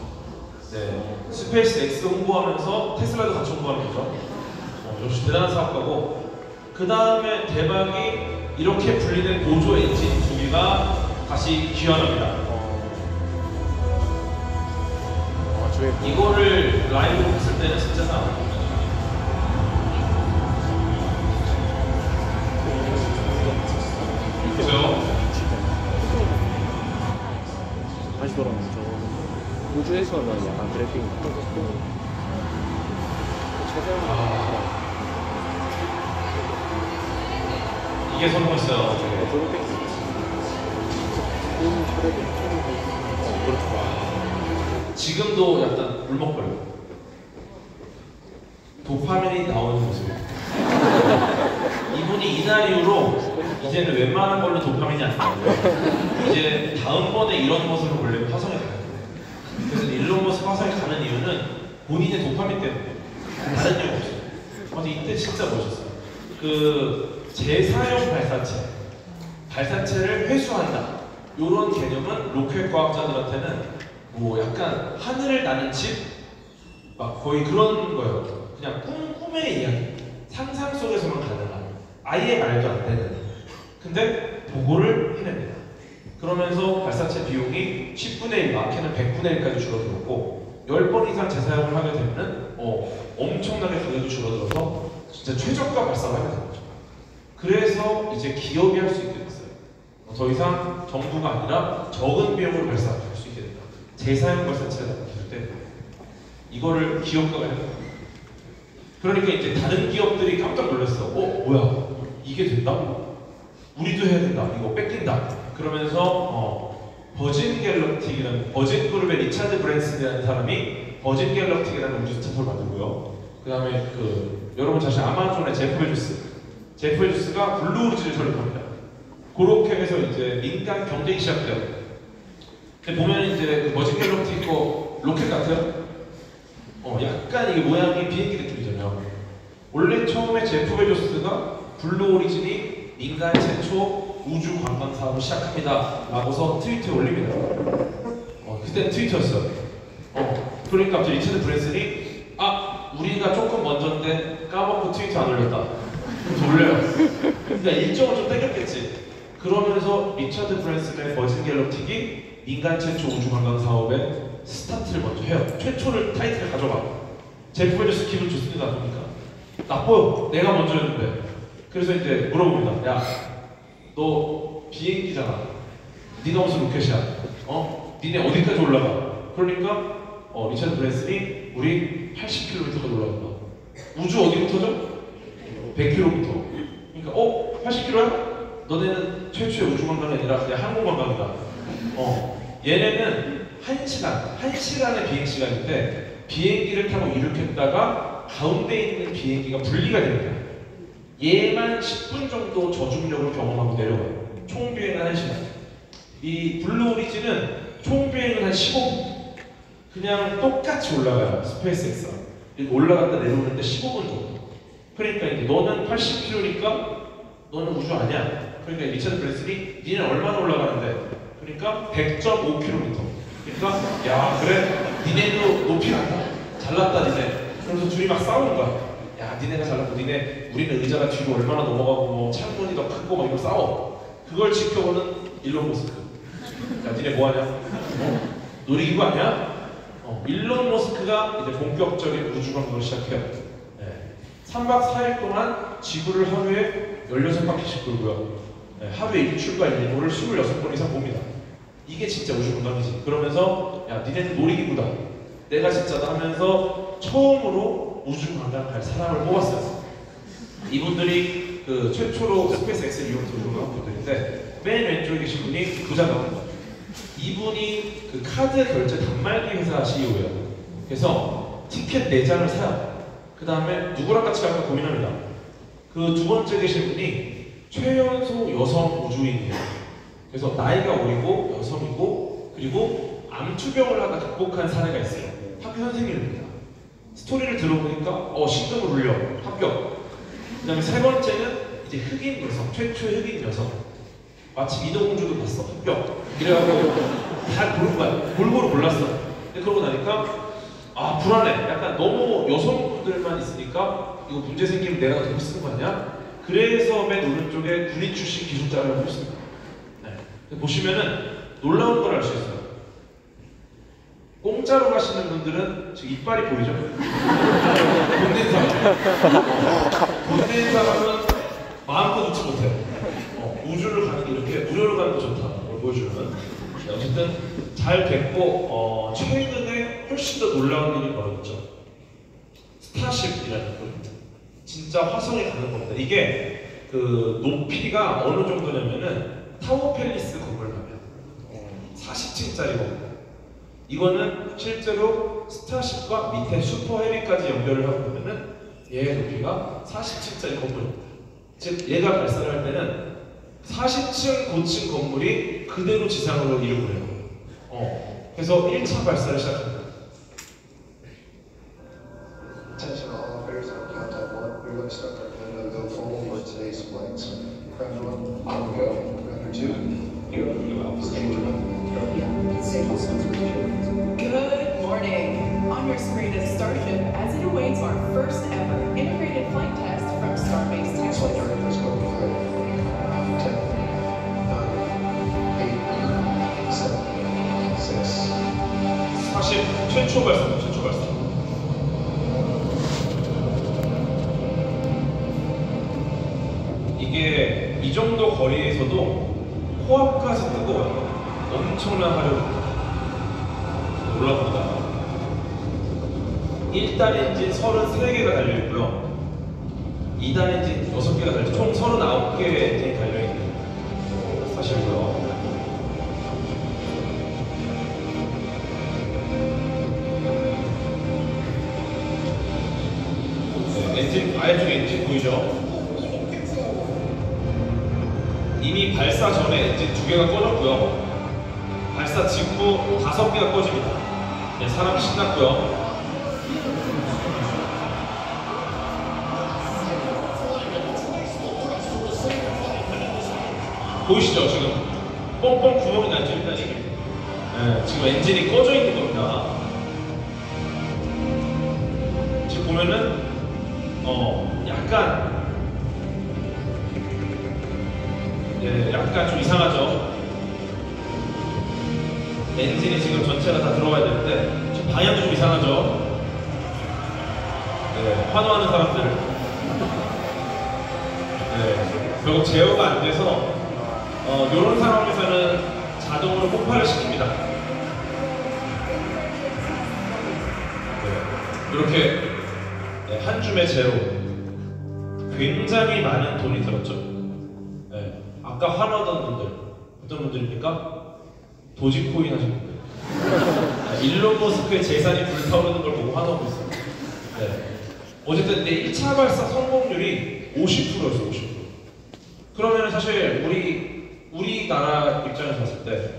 스페이스X 홍보하면서 테슬라도 같이 홍보하는 거죠. 역시 대단한 사업가고, 그 다음에 대박이 이렇게 분리된 보조 엔진 2개가 다시 귀환합니다. 이거를 라이브로 봤을 때는 진짜 나. 보세요. 다시 돌아오죠. 우주에서는 약간 그래픽이 떨어졌고 이게 성공했어요. 지금도 약간 울먹거려요. 도파민이 나오는 모습이에요. 이분이 이날 이후로 이제는 웬만한 걸로 도파민이 안 나오고요. 이제 다음번에 이런 모습을 보려면 화성에 가야 돼요. 그래서 일론 머스크 화성에 가는 이유는 본인의 도파민 때문에, 다른 이유 없어요. 근데 이때 진짜 멋있어요. 그 재사용 발사체를 회수한다. 이런 개념은 로켓 과학자들한테는 뭐 약간 하늘을 나는 집? 막 거의 그런 거예요. 그냥 꿈의 이야기. 상상 속에서만 가능한. 아예 말도 안 되는. 근데 보고를 해냅니다. 그러면서 발사체 비용이 10분의 1, 마켓은 100분의 1까지 줄어들었고 10번 이상 재사용을 하게 되면 엄청나게 가격이 줄어들어서 진짜 최저가 발사를 하게 된 거죠. 그래서 이제 기업이 할 수 있게 됐어요. 더 이상 정부가 아니라 적은 비용을 발사할 수 있게 된다. 재사용 발사체가 나왔을 때 이거를 기업가가 해야 된다. 그러니까 이제 다른 기업들이 깜짝 놀랐어. 뭐야? 이게 된다? 우리도 해야 된다. 이거 뺏긴다. 그러면서 버진 갤럭틱이라는 버진 그룹의 리차드 브랜슨이라는 사람이 버진 갤럭틱이라는 우주 스타트를 만들고요. 그 다음에 여러분 자신 아마존의 제프 베조스가 블루 오리진을 설립합니다. 그렇게 해서 이제 민간 경쟁이 시작돼요. 근데 보면 이제 그 버진 갤럭틱 거 로켓 같아요. 약간 이게 모양이 비행기 느낌이잖아요. 원래 처음에 제프 베조스가 블루 오리진이 민간 최초 우주 관광 사업을 시작합니다 라고서 트위터에 올립니다. 그때는 트위터였어요. 그러니까 갑자기 리차드 브랜슨이 우리가 조금 먼저인데 까먹고 트위터 안 올렸다. 돌려요. 그러니까 일정을 좀 땡겼겠지. 그러면서 리차드 브랜슨의 버진 갤럭틱이 민간 최초 우주 관광 사업의 스타트를 먼저 해요. 최초를 타이틀을 가져가. 제프 베조스 기분 좋습니다. 그러니까 나빠요. 내가 먼저 했는데. 그래서 이제 물어봅니다. 야, 너 비행기잖아. 니네 무슨 로켓이야? 니네 어디까지 올라가? 그러니까 리차드 브랜슨이 우리 80km까지 올라간다. 우주 어디부터죠? 100km. 그러니까 80km야? 너네는 최초의 우주 관광이 아니라 그냥 항공 관광이다. 얘네는 1시간의 비행 시간인데 비행기를 타고 이륙했다가 가운데 있는 비행기가 분리가 됩니다. 얘만 10분 정도 저중력을 경험하고 내려가요. 총 비행은 1시간. 이 블루 오리진은 총 비행은 한 15분. 그냥 똑같이 올라가요. 스페이스X랑. 올라갔다 내려오는데 15분 정도. 그러니까 이제 너는 80km니까 너는 우주 아니야. 그러니까 리차드 브랜슨이 니네 얼마나 올라가는데? 그러니까 100.5km. 그러니까 야 그래 니네도 높이 간다. 잘났다 니네. 그래서 둘이 막 싸우는 거야. 야 니네가 잘났고 우리는 의자가 뒤로 얼마나 넘어가고 뭐 창문이 더 크고 막 이거 싸워. 그걸 지켜보는 일론 머스크. 야 니네 뭐하냐? 놀이기구 아니야? 일론 머스크가 이제 본격적인 우주 관광을 시작해요. 3박 4일 동안 지구를 하루에 16바퀴씩 돌고요. 하루에 일출과 일몰을 26번 이상 봅니다. 이게 진짜 우주 관광이지. 그러면서 야 니네는 놀이기구다. 내가 진짜다 하면서 처음으로 우주 관광 갈 사람을 뽑았어요. 이분들이 최초로 스페이스X를 이용해서 우주 관광 분들인데 맨 왼쪽에 계신 분이 부자가 이분이 카드 결제 단말기 회사 CEO예요. 그래서 티켓 4장을 사요. 그 다음에 누구랑 같이 갈까 고민합니다. 그 두 번째 계신 분이 최연소 여성 우주인이에요. 그래서 나이가 어리고 여성이고 그리고 암투병을 하다 극복한 사례가 있어요. 학교 선생님입니다. 스토리를 들어보니까 신금을 울려. 합격. 그 다음에 세 번째는 이제 흑인 여성, 최초의 흑인 여성. 마치 인어공주도 봤어. 합격. 이래가지고 다 고른 거야. 골고루 골랐어. 근데 그러고 나니까 불안해. 약간 너무 여성분들만 있으니까 이거 문제 생기면 내가 돈 쓰는 거 아니야? 그래서 맨 오른쪽에 군인 출신 기술자를 뽑습니다. 보시면은 놀라운 걸 알 수 있어요. 공짜로 가시는 분들은 지금 이빨이 보이죠? 돈 낸 사람. 돈 낸 사람은 마음껏 웃지 못해요. 우주를 가는 게 이렇게 무료로 가는 거 좋다. 걸 보여주는. 어쨌든 잘 됐고 최근에 훨씬 더 놀라운 일이 벌어졌죠. 스타쉽이라는 겁니다. 진짜 화성에 가는 겁니다. 이게 높이가 어느 정도냐면은 타워 팰리스 건물가면 40층짜리 건물. 이거는 실제로 스타쉽과 밑에 슈퍼 헤비까지 연결을 하고 보면은 얘의 높이가 40층짜리 건물입니다. 즉 얘가 발사를 할 때는 40층 고층 건물이 그대로 지상으로 이륙을 해요. 그래서 1차 발사를 시작합니다. Attention all operators on countdown 1. We're going to start our countdown go forward for today's flights. Round 1, on go. Round 2, go. Stage 1, go. Stage 1. Good morning. On your screen is Starship as it awaits our first ever integrated flight test from Starbase Flight Texas. directors go 5, 10, 9, 8, 최초 발사입니다. 최초 발사. 이게 이 정도 거리에서도 코앞까지 뜨고 엄청난 화력입니다. 올라갑니다. 1단 엔진 33개가 달려있고요. 2단 엔진 6개가 달려있고 총 39개의 엔진이 달려있는 사실고요. 네, 엔진, 아래쪽에 엔진 보이죠? 이미 발사 전에 엔진 2개가 꺼졌고요. 발사 직후 5개가 꺼집니다. 네, 사람 신났고요. 보이시죠? 지금 뻥뻥 구멍이 나죠? 일단 이게 네, 지금 엔진이 꺼져 있는 겁니다. 지금 보면은 약간 좀 이상하죠? 엔진이 지금 전체가 다 들어가야 되는데 지금 방향도 좀 이상하죠? 네, 환호하는 사람들. 네, 결국 제어가 안 돼서 이런 상황에서는 자동으로 폭발을 시킵니다. 네, 이렇게 네, 한 줌의 제로 굉장히 많은 돈이 들었죠. 네, 아까 환호하던 분들 어떤 분들입니까? 도지코인 하신 분들. 네, 일론 머스크의 재산이 불타오르는 걸 보고 환호하고 있습니다. 네, 어쨌든 내 1차 발사 성공률이 50%였어요. 50%. 그러면 사실 우리나라 입장에서 봤을 때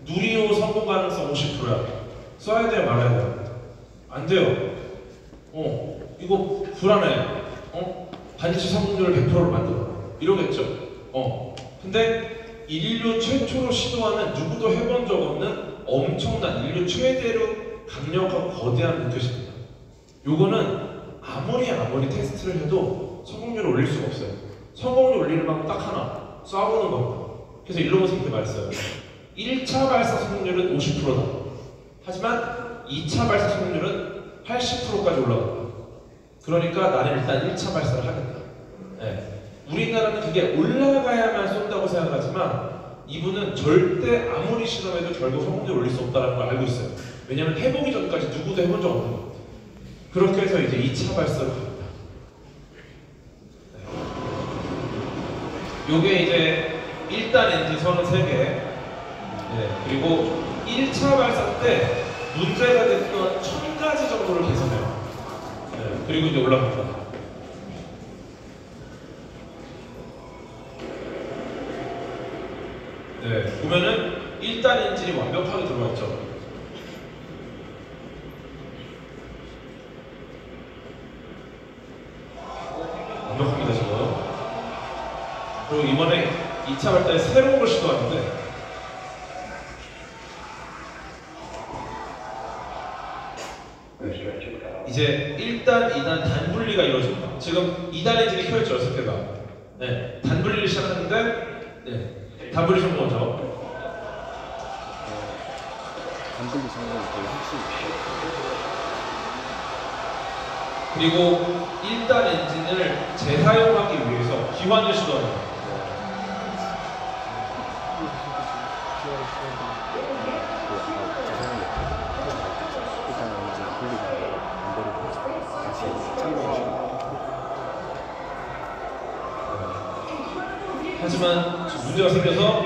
누리호 성공 가능성 50%야. 써야 돼요, 말아야 돼요? 안 돼요. 이거 불안해. 반드시 성공률을 100%를 만들어. 이러겠죠. 근데 인류 최초로 시도하는 누구도 해본 적 없는 엄청난 인류 최대로 강력하고 거대한 로켓입니다. 요거는 아무리 테스트를 해도 성공률을 올릴 수가 없어요. 성공률 올리는 방법 딱 하나, 쏴보는 겁니다. 그래서 일론 머스크한테 말했어요. 1차 발사 성공률은 50%다. 하지만 2차 발사 성공률은 80%까지 올라간다. 그러니까 나는 일단 1차 발사를 하겠다. 네. 우리나라는 그게 올라가야만 쏜다고 생각하지만 이분은 절대 아무리 실험해도 결국 성공률을 올릴 수 없다는 걸 알고 있어요. 왜냐면 해보기 전까지 누구도 해본 적 없는 거예요. 그렇게 해서 이제 2차 발사로 갑니다. 요게 이제 1단 엔진 33개. 네, 그리고 1차 발사 때 문제가 됐던 1000가지 정도를 개선해요. 네, 그리고 이제 올라갑니다. 네, 보면은 1단 엔진이 완벽하게 들어와 있죠. 완벽합니다, 지금. 그리고 이번에 2차 발사에 새로운 걸 시도하는데 이제 1단, 2단 단분리가 이루어집니다. 지금 2단 엔진이 켜있죠, 6개가. 네, 단분리를 시작하는데 네, 단분리 성공하죠. 단분리 성공이 거의 확실히. 그리고 1단 엔진을 재사용하기 위해서 기환을 시도합니다. 하지만 문제가 생겨서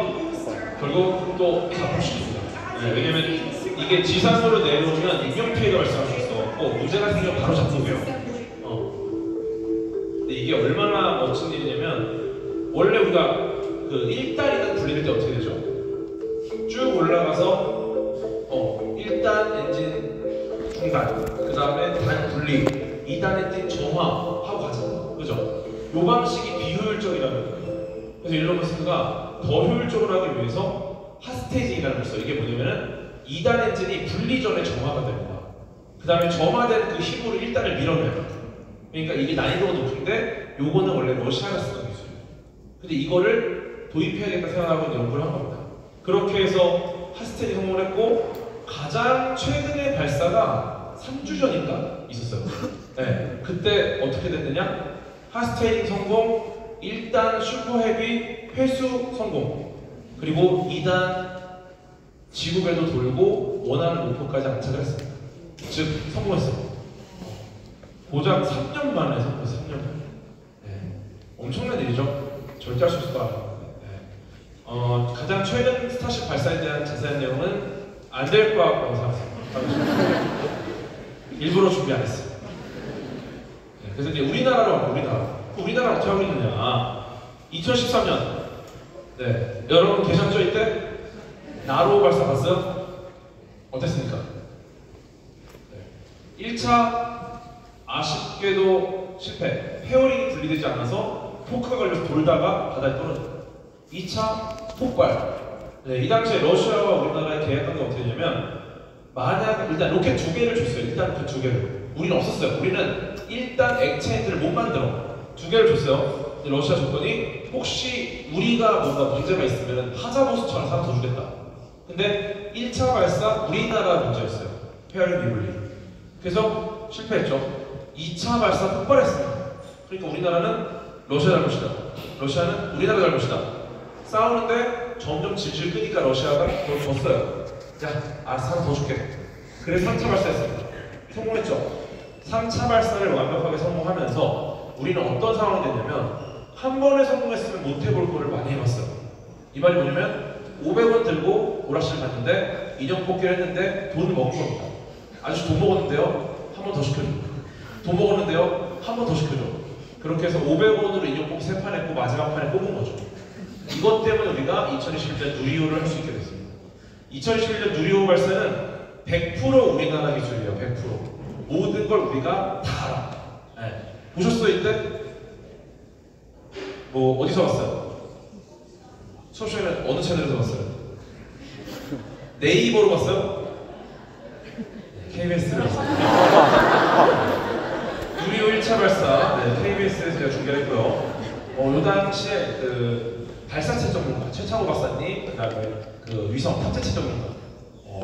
결국 또 잡혀시킵니다. 네, 왜냐면 이게 지상으로 내려오면 인명 피해가 발생할 수 있어. 문제가 생기면 바로 잡히고요. 근데 이게 얼마나 멋진 일이냐면 원래 우리가 그 1단이단 분리될 때 어떻게 되죠? 쭉 올라가서 1단 엔진 중단, 그 다음에 단 분리, 2단 엔진 정화하고 가잖아요. 그죠? 요 방식이 비효율적이라는 거예요. 그래서 일론 머스크가 더 효율적으로 하기 위해서 핫스테이징이라는 걸 써요. 이게 뭐냐면은 2단 엔진이 분리 전에 정화가 됩니다. 그 다음에 점화된 그 힘으로 1단을 밀어내요. 그러니까 이게 난이도가 높은데 요거는 원래 러시아가 쓰던 기술이에요. 근데 이거를 도입해야겠다 생각하고 연구를 한 겁니다. 그렇게 해서 핫스테이징 성공을 했고 가장 최근의 발사가 3주 전인가 있었어요. 네, 그때 어떻게 됐느냐? 하스테이딩 성공, 1단 슈퍼헤비 회수 성공, 그리고 2단 지구궤도 돌고 원하는 목표까지 안착을 했습니다. 즉 성공했어요. 고작 3년 만에 성공했어요. 3년 만에. 네, 엄청난 일이죠. 절대 할 수 없을 거 아니에요. 네. 가장 최근 스타쉽 발사에 대한 자세한 내용은 안 될 것 같다고 생각했어요. 일부러 준비 안 했어요. 네, 그래서 이제 우리나라로 우리나라 어떻게 하고 있느냐? 2013년. 네, 여러분 계셨죠 이때? 나로 발사 봤어요? 어땠습니까? 네. 1차 아쉽게도 실패. 페어링이 분리되지 않아서 포크가 걸려서 돌다가 바다에 떨어져요. 2차 폭발. 네, 이 당시에 러시아와 우리나라의 계약한 게 어떻게 되냐면, 만약 일단 로켓 2개를 줬어요. 일단 로켓 2개를. 우리는 없었어요. 우리는 일단 액체인지를 못 만들어. 2개를 줬어요. 근데 러시아 조건이 혹시 우리가 뭔가 문제가 있으면 하자보스처럼 하나 더 주겠다. 근데 1차 발사 우리나라 문제였어요. 페어링 리블리. 그래서 실패했죠. 2차 발사 폭발했습니다. 그러니까 우리나라는 러시아 잘못이다. 러시아는 우리나라 잘못이다. 싸우는데 점점 질질 끄니까 러시아가 그걸 줬어요. 자, 알았어, 하나 더 줄게. 그래서 3차 발사했습니다. 성공했죠. 3차 발사를 완벽하게 성공하면서 우리는 어떤 상황이 됐냐면, 한 번에 성공했으면 못 해볼 거를 많이 해봤어요. 이 말이 뭐냐면 500원 들고 오락실 갔는데 인형 뽑기를 했는데 돈을 먹은 겁니다. 아저씨 돈 먹었는데요? 한 번 더 시켜줘. 돈 먹었는데요? 한 번 더 시켜줘. 그렇게 해서 500원으로 인형 뽑기 3판 했고 마지막 판에 뽑은 거죠. 이것 때문에 우리가 2021년 누리호를 할 수 있게 됐습니다. 2021년 누리호 발사는 100% 우리나라 기술이에요. 100%. 모든 걸 우리가 다 알아. 네. 보셨어요 이때? 뭐 어디서 봤어요? 수업 시간에 어느 채널에서 봤어요? 네이버로 봤어요? KBS를 봤어요. 누리호 1차 발사, 네, KBS에서 제가 중계를 했고요. 요 당시에 그 발사체 전문가 최창호 박사님, 그다음에 그 위성 탑재체 전문가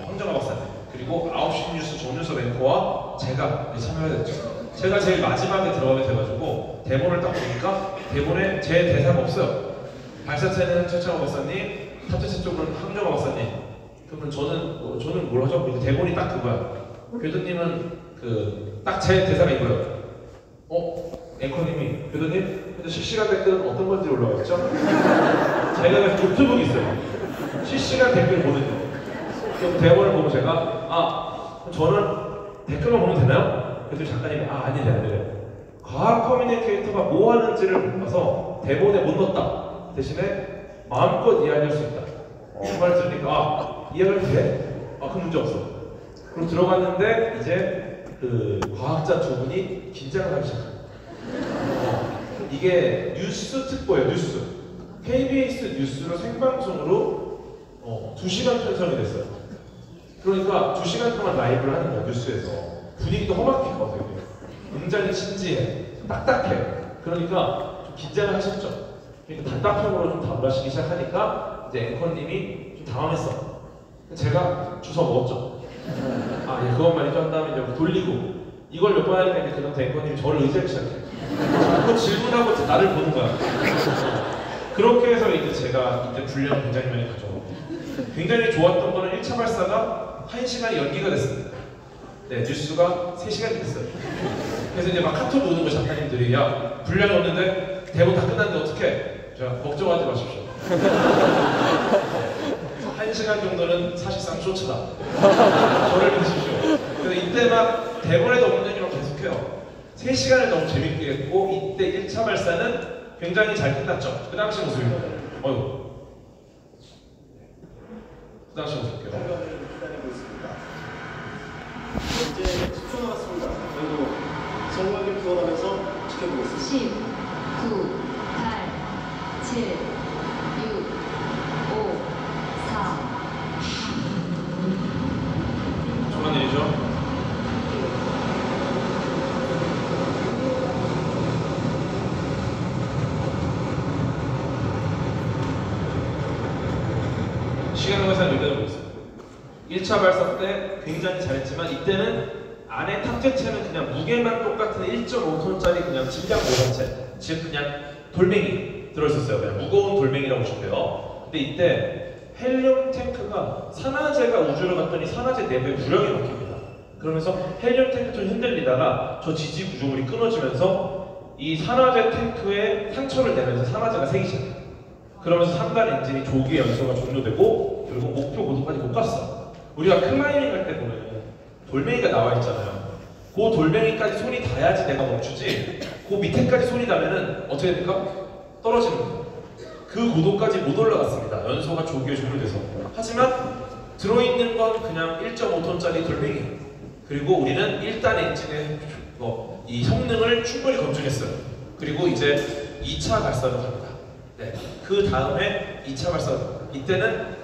황정아 박사님, 그리고 9시 뉴스 정윤석 앵커와 제가 참여를 했죠. 제가 제일 마지막에 들어가게 돼가지고 대본을 딱 보니까 대본에 제 대사가 없어요. 발사체는 최창호 박사님, 탑재체 쪽은 황정아 박사님. 그러면 저는 뭘 하죠? 대본이 딱 그거야. 교수님은 그 딱 제 대사가 이거예요. 앵커님이 교수님, 근데 실시간 댓글은 어떤 것들이 올라와 있죠? 제가 노트북이 있어요. 실시간 댓글 보는데 그 대본을 보고 제가 저는 댓글만 보면 되나요? 그랬더니 작가님이 아니래요. 과학 커뮤니케이터가 뭐 하는지를 못 봐서 대본에 못 넣었다. 대신에 마음껏 이야기할 수 있다. 그 말 들으니까 이해가 돼? 그 문제 없어. 그리고 들어갔는데 이제 그 과학자 두 분이 긴장을 하기 시작합니다. 이게 뉴스 특보예요. 뉴스. KBS 뉴스로 생방송으로 2시간 편성이 됐어요. 그러니까 2시간 동안 라이브를 하는 거야. 뉴스에서. 분위기도 험악했거든요. 굉장히 진지해. 딱딱해. 그러니까 좀 긴장을 하셨죠. 그러니까 단답형으로 좀 답을 하시기 시작하니까 이제 앵커님이 좀 당황했어. 제가 주워 먹었죠. 예, 그것만이죠. 한 다음에 이제 돌리고 이걸 몇 번 하니까 이제 그다음부터 앵커님이 저를 의지하기 시작해. 자꾸 질문하고 나를 보는 거야. 그렇게 해서 이제 제가 이때 분량을 굉장히 많이 가져오고, 굉장히 좋았던 거는 1차 발사가 1시간이 연기가 됐습니다. 네, 뉴스가 3시간이 됐어요. 그래서 이제 막 카톡 오는 거 작가님들이 야, 분량이 없는데 대본 다 끝났는데 어떡해? 제가 걱정하지 마십시오. 1시간 정도는 사실상 쇼츠다. 저를 믿으십시오. 그래서 이때 막 대본에도 없는 얘기로 계속해요. 3시간을 너무 재밌게 했고, 이때 1차 발사는 굉장히 잘 끝났죠. 그 당시 모습입니다. 그 당시 모습이요. 기다리고 있습니다. 이제 10초 남았습니다. 그리고 성공하길 기원하면서 지켜보겠습니다. 10, 9, 8, 7, 6, 5, 4. 정말 일이죠. 시간 회사는 여기다 보고 있어요. 1차 발사 때 굉장히 잘했지만 이때는 안에 탑재체는 그냥 무게만 똑같은 1.5톤짜리 그냥 질량 모자체, 즉 그냥 돌멩이 들어있었어요. 그냥 무거운 돌멩이라고 보시면 돼요. 근데 이때 헬륨 탱크가 산화제가 우주로 갔더니 산화제 내부에 불량이 막힙니다. 그러면서 헬륨 탱크 좀 흔들리다가 저 지지 구조물이 끊어지면서 이 산화제 탱크에 상처를 내면서 산화제가 새기 시작해요. 그러면서 3단 엔진이 조기의 연소가 종료되고 결국 목표 고도까지 못 갔어. 우리가 클라이밍 할 때 보면 돌멩이가 나와 있잖아요. 그 돌멩이까지 손이 닿아야지 내가 멈추지. 그 밑에까지 손이 닿으면은 어떻게 됩니까? 떨어지는 거예요. 그 고도까지 못 올라갔습니다. 연소가 조기에 종료돼서. 하지만 들어있는 건 그냥 1.5톤짜리 돌멩이. 그리고 우리는 1단 엔진의 이 성능을 충분히 검증했어요. 그리고 이제 2차 발사로 갑니다. 네. 그 다음에 2차 발사. 이때는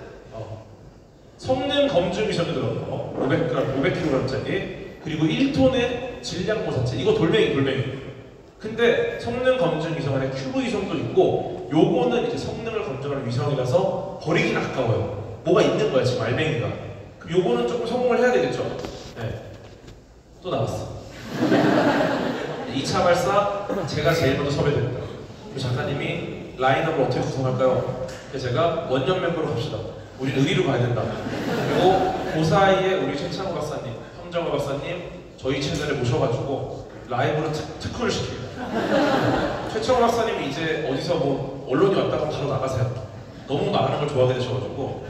성능 검증 미션이 들어가고 500kg짜리 그리고 1톤의 질량 모사체. 이거 돌멩이. 근데 성능 검증 위성 안에 큐브 위성도 있고 요거는 이제 성능을 검증하는 위성이라서 버리긴 아까워요. 뭐가 있는 거야 지금 알맹이가. 그럼 요거는 조금 성공을 해야 되겠죠. 네. 또 나왔어. 2차 발사 제가 제일 먼저 섭외됩니다. 우리 작가님이 라인업을 어떻게 구성할까요? 그래서 제가 원년 멤버로 갑시다. 우리는 의리로 가야 된다. 그리고 그 사이에 우리 최창호 박사님, 황정호 박사님 저희 채널에 모셔가지고 라이브로 특훈을 시킵니다. 최창호 박사님이 이제 어디서 뭐 언론이 왔다가 바로 나가세요. 너무 나가는 걸 좋아하게 되셔가지고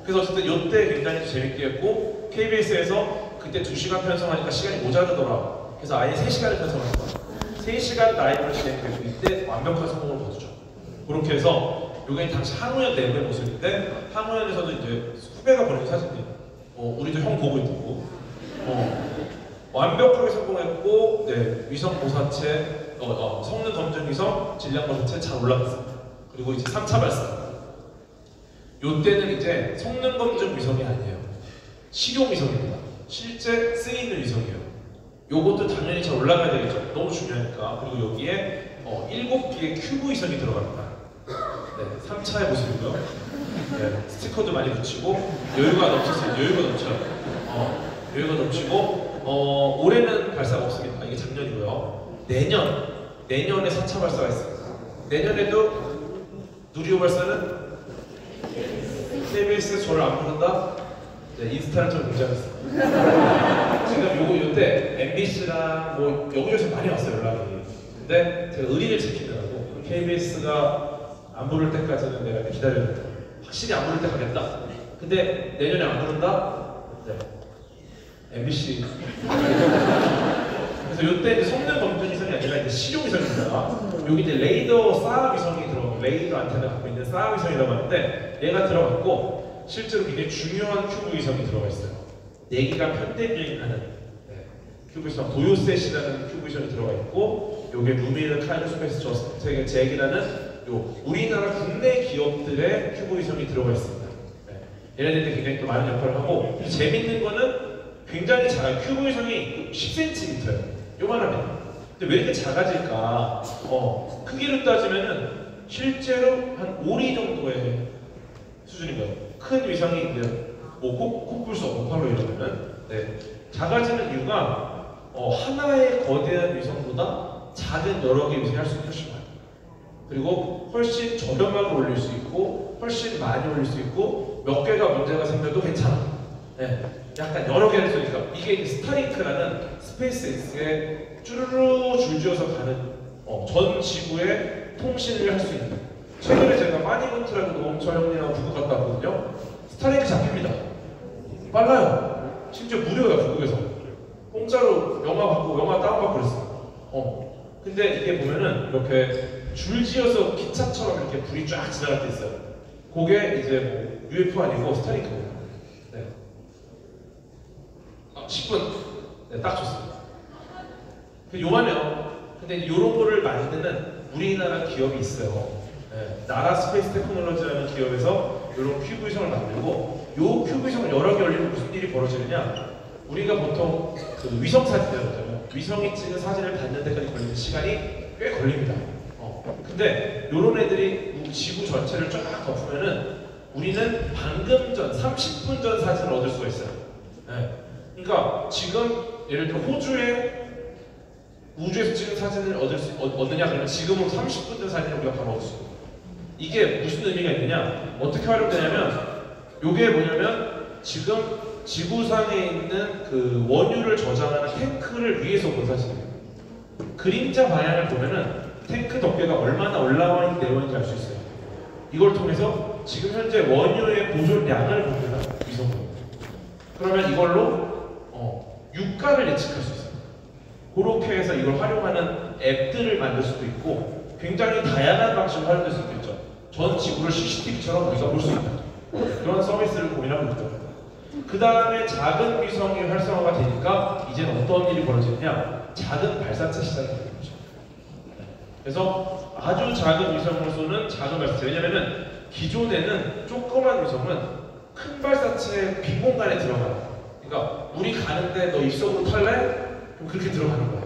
그래서 어쨌든 요때 굉장히 재밌게 했고 KBS에서 그때 2시간 편성하니까 시간이 모자르더라. 그래서 아예 3시간을 편성한 거야. 3시간 라이브를 진행되고 이때 완벽한 성공을 거두죠. 그렇게 해서 요게 당시 항우연 내부의 모습인데 항우연에서도 이제 후배가 보낸 사진이에요. 우리도 형 보고 있고 완벽하게 성공했고 네, 위성 모사체 성능 검증 위성 질량 모사체 잘 올라갔습니다. 그리고 이제 3차 발사. 요때는 이제 성능 검증 위성이 아니에요. 실용 위성입니다. 실제 쓰이는 위성이에요. 요것도 당연히 잘 올라가야 되겠죠. 너무 중요하니까. 그리고 여기에 7개의 큐브 위성이 들어갑니다. 네, 3차의 모습이고요. 네, 스티커도 많이 붙이고 여유가 넘쳤어요. 여유가 넘쳐요. 여유가 넘치고 올해는 발사가 없습니다. 이게 작년이고요. 내년에 4차 발사가 있습니다. 내년에도 누리호 발사는 KBS에서 저를 안 부른다? 네, 인스타를 좀 공지하겠습니다. 지금 요때 MBC랑 뭐 여기저기서 많이 왔어요 연락이. 근데 제가 의리를 지키느라고 KBS가 안 부를 때까지는 내가 기다려야 돼. 확실히 안 부를 때 가겠다. 근데 내년에 안 부른다? 네. MBC. 그래서 요때 이제 성능 검증 위성이 아니라 이제 실용 위성입니다. 여기 이제 레이더 싸 위성이 들어가고 레이더 안테나 갖고 있는 싸 위성이라고 하는데 얘가 들어갔고 실제로 굉장히 중요한 큐브 위성이 들어가 있어요. 4기가 편대비행하는 큐브 위성 도요셋이라는 큐브 위성이 들어가 있고 요게 루미르 카이로스페이스 제기라는 우리나라 국내 기업들의 큐브 위성이 들어가 있습니다. 얘네들이 굉장히 또 많은 역할을 하고 재밌는 거는 굉장히 작아요. 큐브 위성이 10cm예요. 요만합니다. 근데 왜 이렇게 작아질까? 크기로 따지면은 실제로 한 오리 정도의 수준인 거예요. 큰 위성이 뭐 코뿔소, 오팔로 이러면은 작아지는 이유가 하나의 거대한 위성보다 작은 여러 개의 위성이 할 수 있는 훨씬 많아요. 그리고 훨씬 저렴하게 올릴 수 있고 훨씬 많이 올릴 수 있고 몇 개가 문제가 생겨도 괜찮아. 약간 여러 개를 쓰니까 이게 스타링크라는 스페이스X에 쭈루루 줄지어서 가는 전 지구의 통신을 할 수 있는. 최근에 제가 마니먼트라는 노홍철 형님하고 북극 갔다 왔거든요. 스타링크 잡힙니다. 빨라요. 심지어 무료야 북극에서. 공짜로 영화 받고 영화 다운받고 그랬어요. 근데 이게 보면은 이렇게 줄지어서 기차처럼 이렇게 불이 쫙 지나갈 때 있어요. 그게 이제 뭐 UFO 아니고 스타링크예요. 10분 딱 좋습니다. 요만해요. 근데 이런 거를 만드는 우리나라 기업이 있어요. 나라 스페이스 테크놀로지라는 기업에서 이런 큐브 위성을 만들고 요 큐브 위성을 여러 개 올리면 무슨 일이 벌어지느냐? 우리가 보통 그 위성 사진이잖아요. 위성이 찍은 사진을 받는 데까지 걸리는 시간이 꽤 걸립니다. 근데 요런 애들이 지구 전체를 쫙 덮으면은 우리는 방금 전 30분 전 사진을 얻을 수가 있어요. 네. 그러니까 지금 예를 들어 호주의 우주에서 찍은 사진을 얻느냐 그러면 지금은 30분 된 사진을 우리가 바로 얻을 수 있어요. 이게 무슨 의미가 있느냐? 어떻게 활용되냐면 이게 뭐냐면 지금 지구상에 있는 그 원유를 저장하는 탱크를 위에서 본 사진이에요. 그림자 방향을 보면은 탱크 덮개가 얼마나 올라와 있는 내용인지 알 수 있어요. 이걸 통해서 지금 현재 원유의 보존량을 봅니다. 위성으로. 그러면 이걸로 유가를 예측할 수 있어요. 그렇게 해서 이걸 활용하는 앱들을 만들 수도 있고 굉장히 다양한 방식으로 활용될 수도 있죠. 전 지구를 CCTV처럼 우리가 볼 수 있다. 그런 서비스를 고민하고 있죠. 그 다음에 작은 위성이 활성화가 되니까 이제는 어떤 일이 벌어지느냐? 작은 발사체 시작이 되는 거죠. 그래서 아주 작은 위성을 쏘는 작은 발사체. 왜냐면은 기존에는 조그만 위성은 큰 발사체 빈 공간에 들어가요. 그러니까 우리 가는데 너 입속으로 탈래? 그럼 그렇게 들어가는 거야.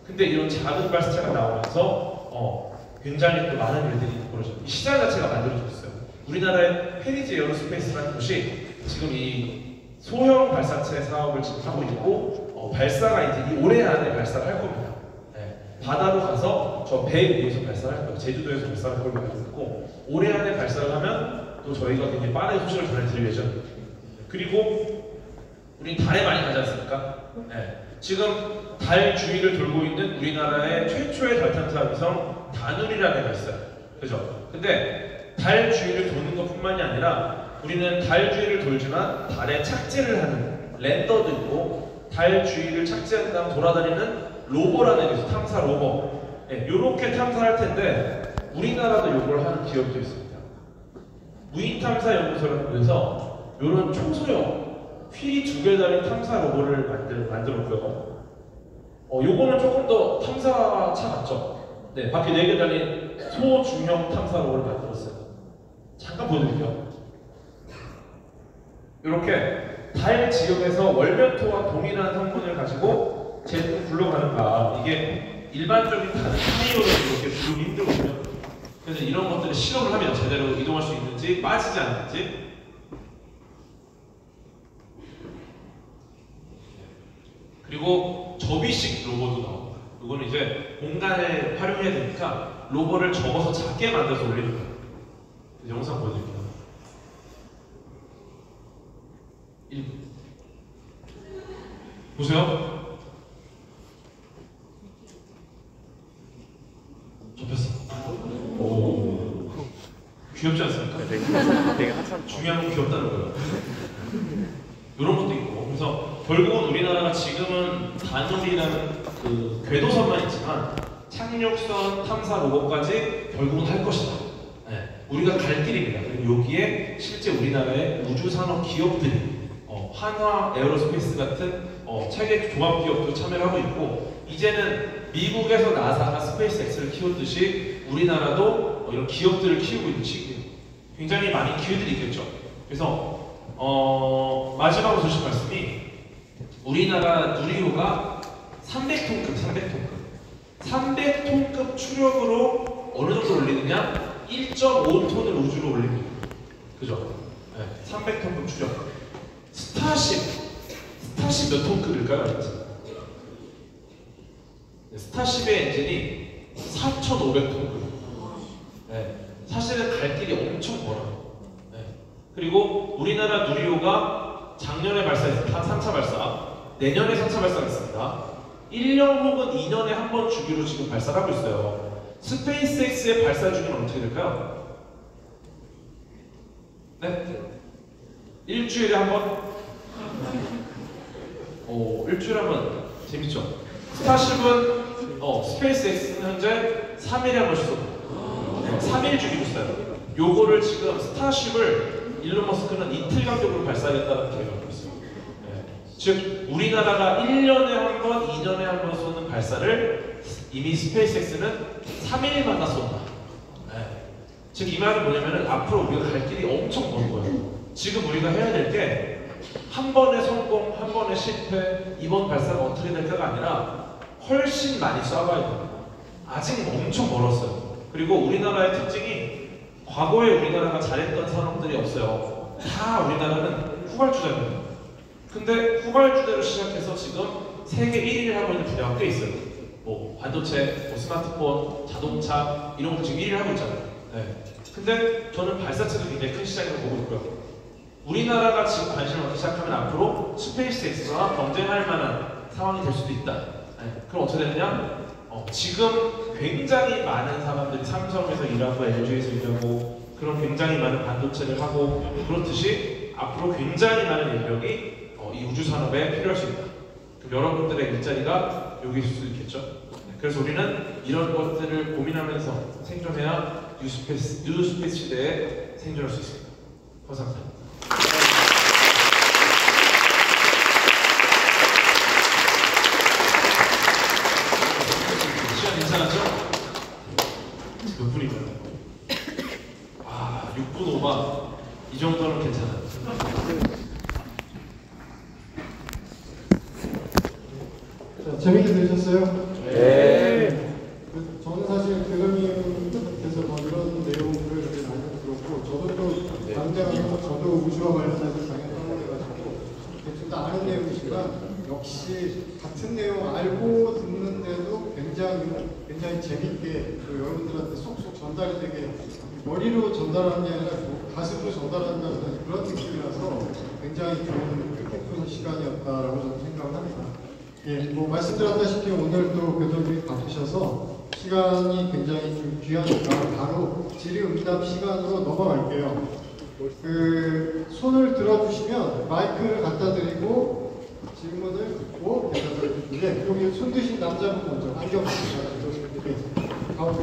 근데 이런 작은 발사체가 나오면서 굉장히 또 많은 일들이 벌어져요. 이 시장 자체가 만들어졌어요. 우리나라의 페리지 에어로스페이스라는 곳이 지금 이 소형 발사체 사업을 지금 하고 있고 발사가 이제 올해 안에 발사를 할 겁니다. 네. 바다로 가서 저 배 위에서 발사를 할 거예요. 제주도에서 발사를 할 걸로 알고 있고 올해 안에 발사를 하면 또 저희가 굉장히 빠른 소식을 전해드릴 예정입니다. 그리고 우리 달에 많이 가지 않습니까? 네. 지금 달 주위를 돌고 있는 우리나라의 최초의 달 탐사 위성 다누리라는 애가 있어요. 그죠? 근데 달 주위를 도는 것뿐만이 아니라 우리는 달 주위를 돌지만 달에 착지를 하는 랜더도 있고 달 주위를 착지한 다음 돌아다니는 로버라는 애가 있어요. 탐사 로버. 네, 요렇게 탐사할 텐데 우리나라도 요걸 하는 기업도 있습니다. 무인탐사연구소라는 곳에서 요런 초소형 휠이 2개 달린 탐사 로봇을 만들었고요. 요거는 조금 더 탐사차 같죠? 네, 바퀴 4개 달린 소중형 탐사 로봇을 만들었어요. 잠깐 보여드릴게요. 이렇게 달 지역에서 월면토와 동일한 성분을 가지고 제품 굴러가는가 이게 일반적인 다른 타이어로 이렇게 굴르기 힘들거든요. 그래서 이런 것들을 실험을 하면 제대로 이동할 수 있는지 빠지지 않는지 그리고 접이식 로봇도 나옵니다. 이거는 이제 공간을 활용해야 되니까 로봇을 접어서 작게 만들어서 올리는 거예요. 영상 보여드릴게요. 1분. 보세요. 접혔어. 오. 귀엽지 않습니까? 되게 한참 중요한 건 귀엽다는 거예요. 이런 것도 있고. 그래서 결국은 우리나라가 지금은 다누리라는 그 궤도선만 있지만 착륙선 탐사 로봇까지 결국은 할 것이다. 네. 우리가 갈 길입니다. 그리고 여기에 실제 우리나라의 우주산업 기업들이 한화 에어로스페이스 같은 체계 종합 기업도 참여를 하고 있고 이제는 미국에서 나사가 스페이스X를 키웠듯이 우리나라도 이런 기업들을 키우고 있는 시기예요. 굉장히 많은 기회들이 있겠죠. 그래서 마지막으로 주신 말씀이 우리나라 누리호가 300톤급 300톤급 추력으로 어느 정도 올리느냐? 1.5톤을 우주로 올립니다. 그죠? 네, 300톤급 추력. 스타쉽 몇 톤급일까요? 네, 스타쉽의 엔진이 4,500톤급. 네, 사실은 갈 길이 엄청 멀어요. 네. 그리고 우리나라 누리호가 작년에 발사했어요. 3차 발사. 내년에 3차 발사가 있습니다. 1년 혹은 2년에 한 번 주기로 지금 발사를 하고 있어요. 스페이스X의 발사 주기는 어떻게 될까요? 네? 일주일에 한 번? 일주일에 한 번. 재밌죠? 스타쉽은 스페이스X는 현재 3일에 한 번씩 쏘고 3일 주기로 써요. 요거를 지금 스타쉽을 일론 머스크는 이틀 간격으로 발사하겠다는 계획을 하고 있어요. 네. 즉 우리나라가 1년에 한 번, 2년에 한 번 쏘는 발사를 이미 스페이스X는 3일마다 쏜다. 네. 즉 이 말은 뭐냐면은 앞으로 우리가 갈 길이 엄청 먼 거예요. 지금 우리가 해야 될 게 한 번의 성공, 한 번의 실패, 이번 발사가 어떻게 될까가 아니라 훨씬 많이 쏴봐야 됩니다. 아직 엄청 멀었어요. 그리고 우리나라의 특징이 과거에 우리나라가 잘했던 산업들이 없어요. 다 우리나라는 후발주자입니다. 근데 후발주대로 시작해서 지금 세계 1위를 하고 있는 분야가 꽤 있어요. 뭐 반도체, 뭐 스마트폰, 자동차 이런 것도 지금 1위를 하고 있잖아요. 네. 근데 저는 발사체도 굉장히 큰 시장이라고 보고 있고요. 우리나라가 지금 관심을 갖기 시작하면 앞으로 스페이스X와 경쟁할 만한 상황이 될 수도 있다. 네. 그럼 어떻게 되느냐? 지금 굉장히 많은 사람들이 삼성에서 일하고 LG에서 일하고 그런 굉장히 많은 반도체를 하고 그렇듯이 앞으로 굉장히 많은 인력이 이 우주 산업에 필요할 수 있다. 그럼 여러분들의 일자리가 여기 있을 수 있겠죠. 네. 그래서 우리는 이런 것들을 고민하면서 생존해야 뉴스페이스 시대에 생존할 수 있습니다. 감사합니다. 시간 괜찮았죠? 몇 분이고요? 6분 5만. 이 정도는 괜찮아요. 자, 재밌게 들으셨어요? 네. 저는 사실 대표님께서 이런 내용을 이렇게 많이 들었고, 저도 또 당장에서 저도 우주와 관련해서 당연히 떠나가지고 대충 다 아는 내용이지만 역시 같은 내용 알고 듣는데도 굉장히 재밌게 여러분들한테 쏙쏙 전달이 되게 머리로 전달하는 게 아니라 가슴으로 전달한다는 그런 느낌이라서 굉장히 좋은 뜻깊은 시간이었다라고 저는 생각을 합니다. 예, 뭐 말씀드렸다시피 오늘 또 교수님이 바쁘셔서 시간이 굉장히 좀 귀하니까 바로 질의응답 시간으로 넘어갈게요. 손을 들어주시면 마이크를 갖다 드리고 질문을 듣고 대답을 해주는데 여기 손 드신 남자분 먼저 안경 쓰시고 가운데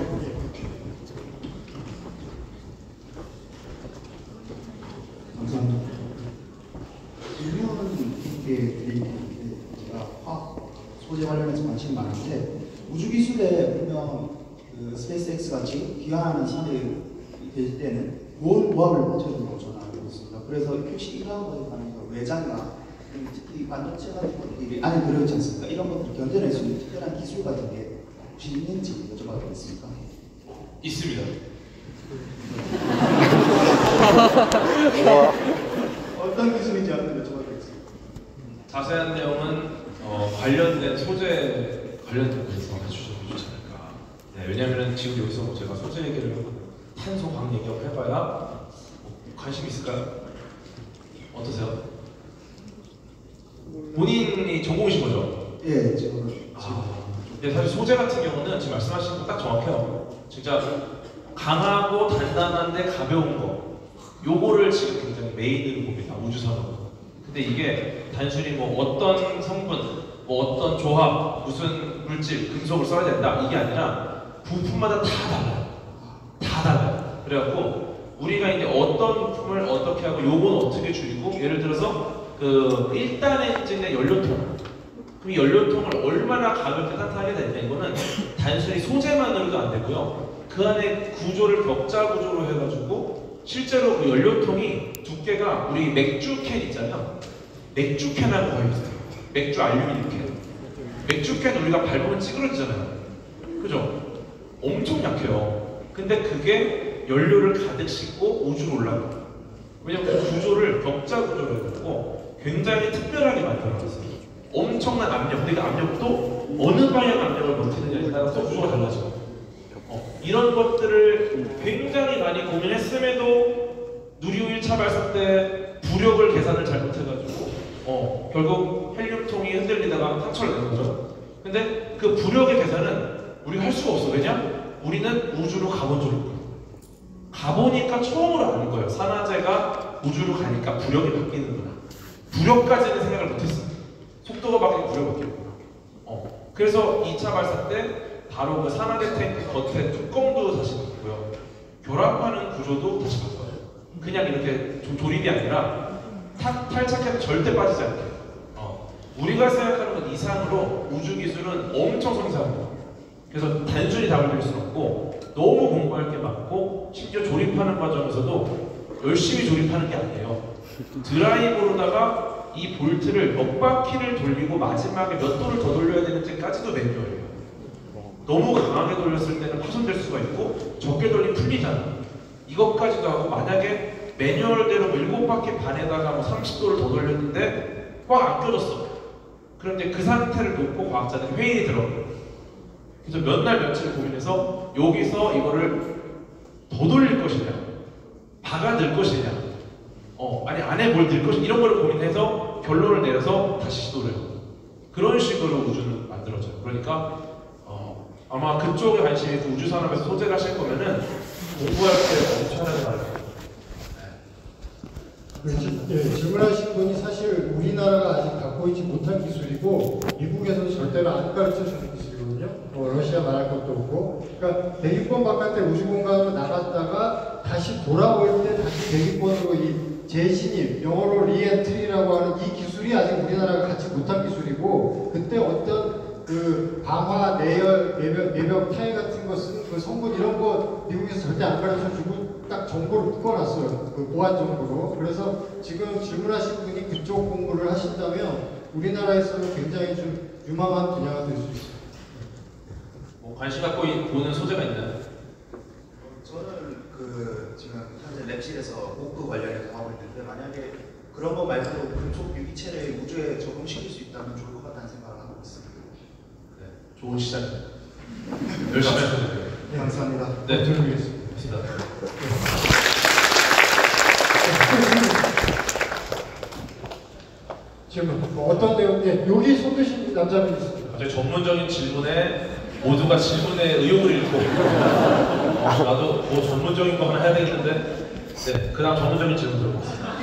감사합니다. 질문은 이렇게 드리는데 제가 화학 소재 관련해서 관심이 많은데 우주기술에 분명 스페이스X 같이 기여하는 사례가 될 때는 보온 보합을 못해야 된다고 저는 알고 있습니다. 그래서 혹시 이러한 것에 관해서 외장이나 특히 반도체 같은 것들이 안에 들어있지 않습니까? 이런 것들을 견뎌낼 수 있는 특별한 기술 같은 게 혹시 있는지 여쭤봐도 되겠습니까? 있습니다. 어떤 기술인지 한번 여쭤봐도 되겠습니까? 자세한 내용은 관련된 소재 관련된 곳에서 해주시면 좋지 않을까. 네, 왜냐하면 지금 여기서 제가 소재 얘기를 하고 탄소 광 얘기하고 해봐야 관심 있을까요? 어떠세요? 본인이 전공이신 거죠? 예, 저는. 네, 사실 소재 같은 경우는 지금 말씀하신 거 딱 정확해요. 진짜 강하고 단단한데 가벼운 거, 요거를 지금 굉장히 메인으로 봅니다. 우주산업은. 근데 이게 단순히 뭐 어떤 성분, 뭐 어떤 조합, 무슨 물질, 금속을 써야 된다 이게 아니라 부품마다 다 달라요. 다 달라요. 그래갖고 우리가 이제 어떤 부품을 어떻게 하고 요건 어떻게 줄이고, 예를 들어서 그 1단 엔진의 연료통, 그럼 연료통을 얼마나 가볍게 탄탄하게 되냐, 이거는 단순히 소재만으로도 안 되고요. 그 안에 구조를 벽자 구조로 해가지고 실제로 그 연료통이 두께가 우리 맥주 캔 있잖아요. 맥주 캔하고 거의 비슷해요. 맥주 알루미늄 캔. 맥주 캔 우리가 밟으면 찌그러지잖아요. 그죠? 엄청 약해요. 근데 그게 연료를 가득 싣고 우주로 올라가요. 왜냐면 그 구조를 벽자 구조로 해가지고 굉장히 특별하게 만들어놨어요. 엄청난 압력, 근데 그 압력도 어느 방향 압력을 버티느냐에 따라서 구조가 달라져요. 이런 것들을 굉장히 많이 고민했음에도 누리호 1차 발사 때 부력을 계산을 잘못해가지고 결국 헬륨통이 흔들리다가 상처를 내는 거죠. 근데 그 부력의 계산은 우리가 할 수가 없어. 왜냐? 우리는 우주로 가본 적이 없거든요. 가보니까 처음으로 아는 거예요. 산화제가 우주로 가니까 부력이 바뀌는구나. 부력까지는 생각을 못했어요. 속도가 바뀌고 부력이 바뀌는구나. 그래서 2차 발사 때 바로 그 산화제 탱크 겉에 뚜껑도 다시 바꾸고요. 결합하는 구조도 다시 바꿔요. 그냥 이렇게 조립이 아니라 탈착해도 절대 빠지지 않게. 우리가 생각하는 것 이상으로 우주 기술은 엄청 성장합니다. 그래서 단순히 답을 드릴 수는 없고 너무 공부할 게 많고 심지어 조립하는 과정에서도 열심히 조립하는 게 아니에요. 드라이버로다가 이 볼트를 몇 바퀴를 돌리고 마지막에 몇 도를 더 돌려야 되는지까지도 매뉴얼이에요. 너무 강하게 돌렸을 때는 파손될 수가 있고 적게 돌리면 풀리잖아. 이것까지도 하고 만약에 매뉴얼대로 7바퀴 반에다가 30도를 더 돌렸는데 꽉 안 껴졌어. 그런데 그 상태를 놓고 과학자들이 회의에 들어가요. 그래서 몇 날 며칠 고민해서 여기서 이거를 더 돌릴 것이냐, 박아 넣을 것이냐, 아니 안에 뭘 넣을 것이냐, 이런 걸 고민해서 결론을 내려서 다시 시도를 해요. 그런 식으로 우주는 만들어져요. 그러니까 아마 그쪽에 관심이 있고 우주 산업에서 소재를 하실 거면은 공부할 때 엄청나게 많아요. 질문하신 분이 사실 우리나라가 아직 갖고 있지 못한 기술이고 미국에서는 절대로 안 가르쳐주는 기술이거든요. 러시아 말할 것도 없고. 그러니까 대기권 바깥에 우주공간으로 나갔다가 다시 돌아올 때 다시 대기권으로 이 재진입, 영어로 리엔트리라고 하는 이 기술이 아직 우리나라가 갖지 못한 기술이고, 그때 어떤 그 방화, 내열, 내벽 타일 같은 거 쓰는 그 성분 이런 거 미국에서 절대 안 가르쳐주고 딱 정보를 묶어놨어요. 그 보안 정보로. 그래서 지금 질문하신 분이 그쪽 공부를 하신다면 우리나라에서는 굉장히 좀 유망한 분야가 될 수 있어요. 뭐 관심 갖고 보는 소재가 있나요? 저는 지금 현재 랩실에서 복구 관련해서 하고 있는데, 만약에 그런 거 말고도 그쪽 유기체를 우주에 적용시킬 수 있다면 좋을 것 같다는 생각을 하고 있습니다. 네, 좋은 시작입니다. 열심히 하셔도 돼요. 네, 감사합니다. 네, 들어보겠습니다. 질문. 어떤 내용인데 여기 손 드신 남자분이 있습니다. 갑자기 전문적인 질문에 모두가 질문에 의욕을 잃고 나도 뭐 전문적인 거 하나 해야 되겠는데, 네, 그다음 전문적인 질문 들어보겠습니다.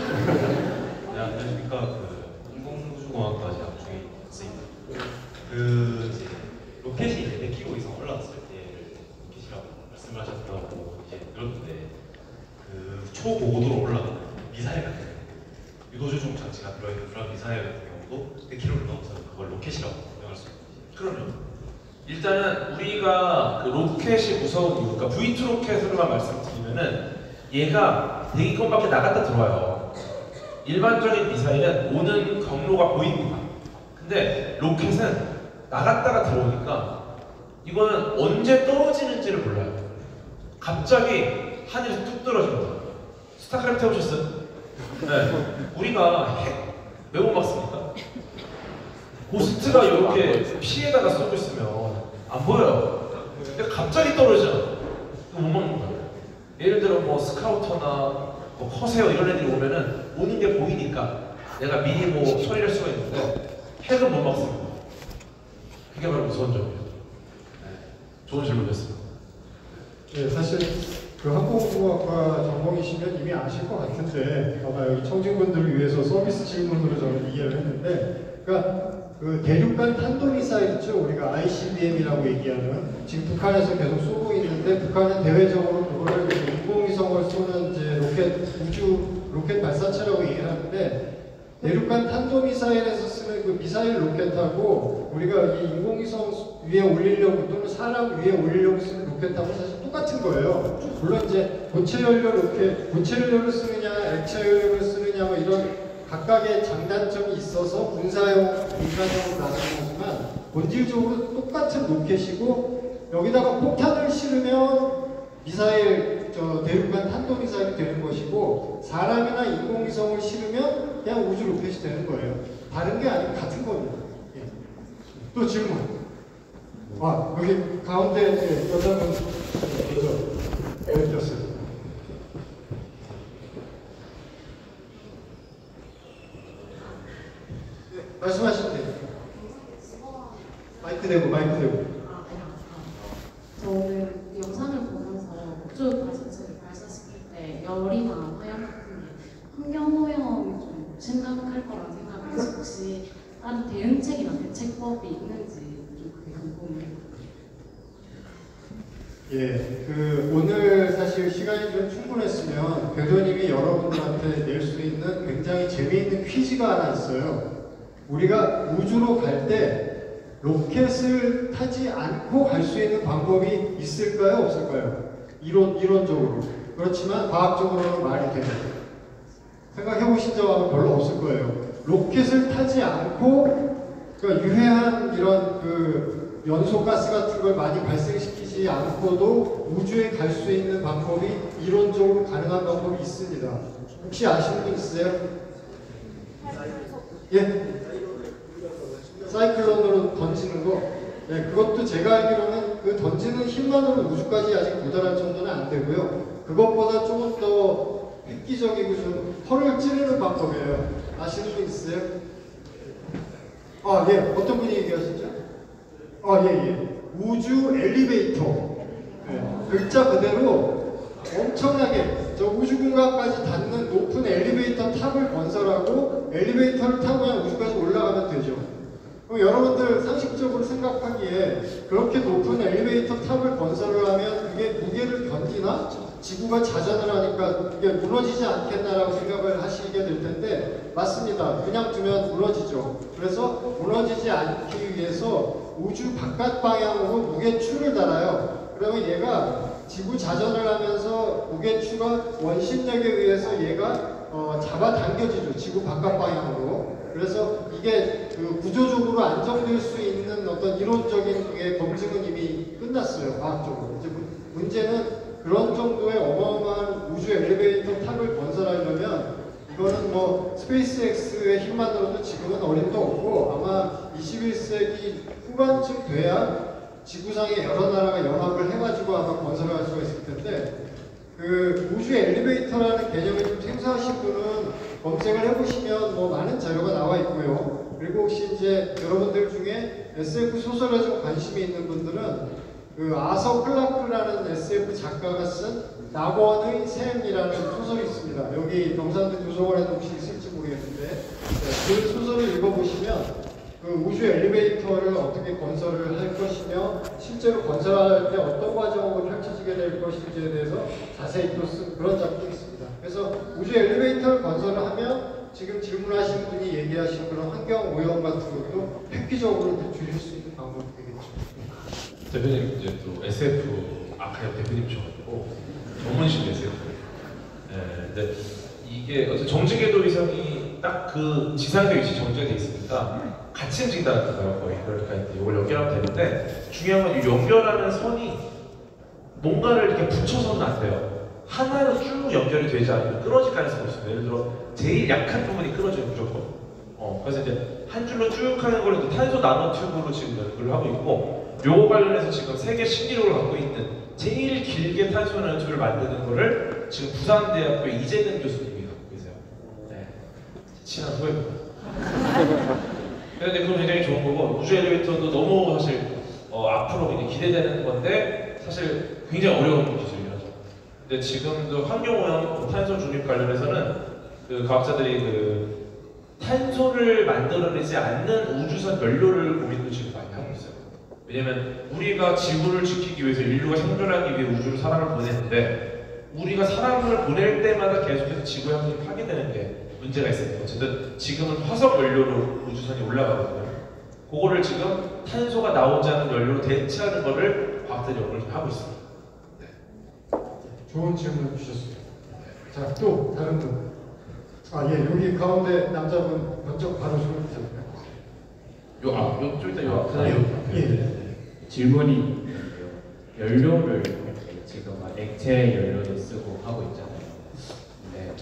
네, 안녕하십니까. 인공우주공학과 재학 중에 있습니다. 이제 로켓이 이제 100km 이상 올라갔을 때 로켓이라고 말씀을 하셨다고 이제 들었는데, 초고고도로 올라가는 미사일 같은 유도조종 장치가 들어있는 그런 미사일 같은 경우도 100km를 넘어서 그걸 로켓이라고 명할 수 있거든요. 그럼요. 일단은 우리가 그 로켓이 무서운 이유, 그러니까 V2 로켓으로만 말씀드리면은 얘가 대기권 밖에 나갔다 들어와요. 일반적인 미사일은 오는 경로가 보입니다. 근데 로켓은 나갔다가 들어오니까 이거는 언제 떨어지는지를 몰라요. 갑자기 하늘에서 뚝 떨어집니다. 스타크래프트 해보셨어요? 네. 우리가 핵 왜 못 막습니까? 고스트가 이렇게 피에다가 쏘고 있으면 안 보여요. 근데 갑자기 떨어지잖아. 못 막는 거예요. 예를 들어 뭐 스카우터나 뭐 커세어 이런 애들이 오면은 오는 게 보이니까 내가 미리 뭐 처리할 수가 있는데 핵은 못 막습니다. 그게 바로 무서운 점이에요. 네. 좋은 질문이었습니다. 네, 사실 그 항공우주학과 전공이시면 이미 아실 것 같은데 아마 여기 청중분들을 위해서 서비스 질문으로 저는 이해를 했는데, 그러니까 그 대륙간 탄도미사일 있죠? 우리가 ICBM이라고 얘기하는, 지금 북한에서 계속 쏘고 있는데 북한은 대외적으로 그거를 인공위성을 쏘는 이제 로켓 발사체라고 얘기하는데, 대륙간 탄도미사일에서 쓰는 그 미사일 로켓하고 우리가 이 인공위성 위에 올리려고 또는 사람 위에 올리려고 쓰는 로켓하고 사실 똑같은 거예요. 물론 이제 고체 연료를 쓰느냐 액체 연료를 쓰느냐 뭐 이런 각각의 장단점이 있어서 군사용, 민간용으로 나누는 거지만 본질적으로 똑같은 로켓이고, 여기다가 폭탄을 실으면 미사일, 대륙간 탄도미사일이 되는 것이고, 사람이나 인공위성을 실으면 그냥 우주 로켓이 되는 거예요. 다른 게 아니고 같은 겁니다. 예. 또 질문. 여기 가운데 여자분 여기 있었어요. 말씀하시면 돼요. 마이크 대고. 저는 영상을 보면서 우주 발사체를 발사시킬 때 열이나 화약 같은 게 환경오염이 좀 심각할 거라는 생각을 해서 혹시 다른 대응책이나 대책법이 있는지 좀 그게 궁금해요. 예, 오늘 사실 시간이 좀 충분했으면 교수님이 여러분들한테 낼 수 있는 굉장히 재미있는 퀴즈가 하나 있어요. 우리가 우주로 갈 때 로켓을 타지 않고 갈 수 있는 방법이 있을까요? 없을까요? 이론적으로. 그렇지만 과학적으로는 말이 돼요. 생각해 보신 적은 별로 없을 거예요. 로켓을 타지 않고, 그러니까 유해한 이런 그 연소가스 같은 걸 많이 발생시키지 않고도 우주에 갈 수 있는 방법이 이론적으로 가능한 방법이 있습니다. 혹시 아시는 분 있으세요? 예? 사이클론으로 던지는 거. 네, 그것도 제가 알기로는 그 던지는 힘만으로 우주까지 아직 도달할 정도는 안 되고요. 그것보다 조금 더 획기적이고 좀 털을 찌르는 방법이에요. 아시는 분 있어요? 아, 예. 어떤 분이 얘기하시죠? 아, 예. 우주 엘리베이터. 네, 글자 그대로 엄청나게 저 우주 공간까지 닿는 높은 엘리베이터 탑을 건설하고 엘리베이터를 타고 그냥 우주까지 올라가면 되죠. 그럼 여러분들 상식적으로 생각하기에 그렇게 높은 엘리베이터 탑을 건설을 하면 그게 무게를 견디나? 지구가 자전을 하니까 이게 무너지지 않겠나라고 생각을 하시게 될 텐데 맞습니다. 그냥 두면 무너지죠. 그래서 무너지지 않기 위해서 우주 바깥 방향으로 무게추를 달아요. 그러면 얘가 지구 자전을 하면서 무게추가 원심력에 의해서 얘가 잡아당겨지죠. 지구 바깥 방향으로. 그래서 이게 그 구조적으로 안정될 수 있는 어떤 이론적인 그게 검증은 이미 끝났어요. 과학적으로. 이제 문제는 그런 정도의 어마어마한 우주 엘리베이터 탑을 건설하려면 이거는 뭐 스페이스X의 힘만으로도 지금은 어림도 없고 아마 21세기 후반쯤 돼야 지구상의 여러 나라가 연합을 해가지고 아마 건설을 할 수가 있을 텐데 그 우주 엘리베이터라는 개념을 좀 생소하신 분은 검색을 해보시면 뭐 많은 자료가 나와 있고요. 그리고 혹시 이제 여러분들 중에 SF 소설에 좀 관심이 있는 분들은 그 아서 클라크라는 SF 작가가 쓴 낙원의 샘이라는 소설이 있습니다. 여기 경산대 도서관에도 혹시 있을지 모르겠는데 그 소설을 읽어보시면 그 우주 엘리베이터를 어떻게 건설을 할 것이며 실제로 건설할 때 어떤 과정으로 펼쳐지게 될 것인지에 대해서 자세히 또 쓴 그런 작품이 있습니다. 그래서 우주 엘리베이터를 건설을 하면 지금 질문하신 분이 얘기하신 그런 환경 오염 같은 것도 획기적으로 줄일 수 있는 방법이 되겠죠. 대표님 이제 또 SF 아카이브 대표님이셔가지고 전문이신 SF. 네, 근데 이게 어쨌든 정지궤도 위성이 딱 그 지상의 위치 정지가 돼 있으니까 같이 움직인다는 거예요 거의. 그러니까 이걸 연결하면 되는데 중요한 건 이 연결하는 선이 뭔가를 이렇게 붙여서는 안 돼요. 하나로 쭉 연결이 되지 않으면 끊어질 가능성이 있어요. 예를 들어 제일 약한 부분이 끊어져요 무조건. 그래서 이제 한 줄로 쭉 하는 걸 탄소 나노 튜브로 지금 연구를 하고 있고. 요거 관련해서 지금 세계 신기록을 갖고 있는 제일 길게 탄소 나노튜브를 만드는 거를 지금 부산대학교 이재근 교수님이 갖고 계세요. 네. 친한 후배입니다. 그런데 그건 굉장히 좋은 거고 우주 엘리베이터도 너무 사실 앞으로 이제 기대되는 건데 사실 굉장히 어려운 기술이라죠. 근데 지금도 환경오염, 탄소 중립 관련해서는 그 과학자들이 그 탄소를 만들어내지 않는 우주선 연료를 고민도 지금 많이 하고 있어요. 왜냐면 우리가 지구를 지키기 위해서 인류가 생존하기 위해 우주로 사람을 보냈는데 우리가 사람을 보낼 때마다 계속해서 지구 환경이 파괴되는 게 문제가 있어요. 어쨌든 지금은 화석 연료로 우주선이 올라가거든요. 그거를 지금 탄소가 나오지 않는 연료로 대체하는 거를 과학자들이 연구를 하고 있습니다. 네. 좋은 질문 주셨습니다. 자, 또 다른 분. 아, 예, 여기 가운데 남자분 먼저 바로 질문 주셨나요? 좀 이따 요 앞에 예. 질문이 연료를 지금 액체 연료도 쓰고 하고 있잖아요. 근데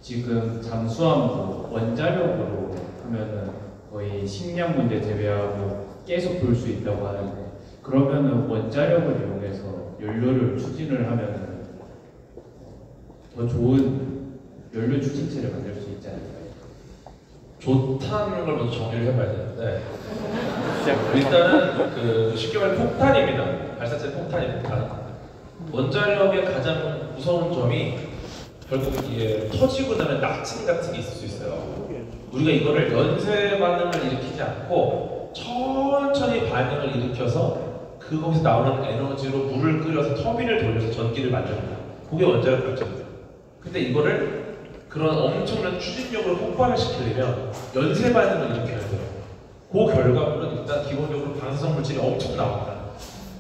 지금 잠수함도 원자력으로 하면은 거의 식량 문제 제외하고 계속 돌 수 있다고 하는데 그러면은 원자력을 이용해서 연료를 추진을 하면은 더 좋은 연료 추진체를 만들 수 있지 않을까요? 좋다는 걸 먼저 정리를 해봐야 되는데 일단은 그 쉽게 말해 폭탄입니다. 발사체 폭탄이 폭탄. 원자력의 가장 무서운 점이 결국 이게 터지고 나면 낙진 같은 게 있을 수 있어요. 우리가 이거를 연쇄 반응을 일으키지 않고 천천히 반응을 일으켜서 그거기서 나오는 에너지로 물을 끓여서 터빈을 돌려서 전기를 만듭니다. 그게 원자력 발전이에요. 근데 이거를 그런 엄청난 추진력으로 폭발을 시키려면 연쇄 반응을 일으켜야 돼요. 그 결과물은 일단 기본적으로 방사성 물질이 엄청 나옵니다.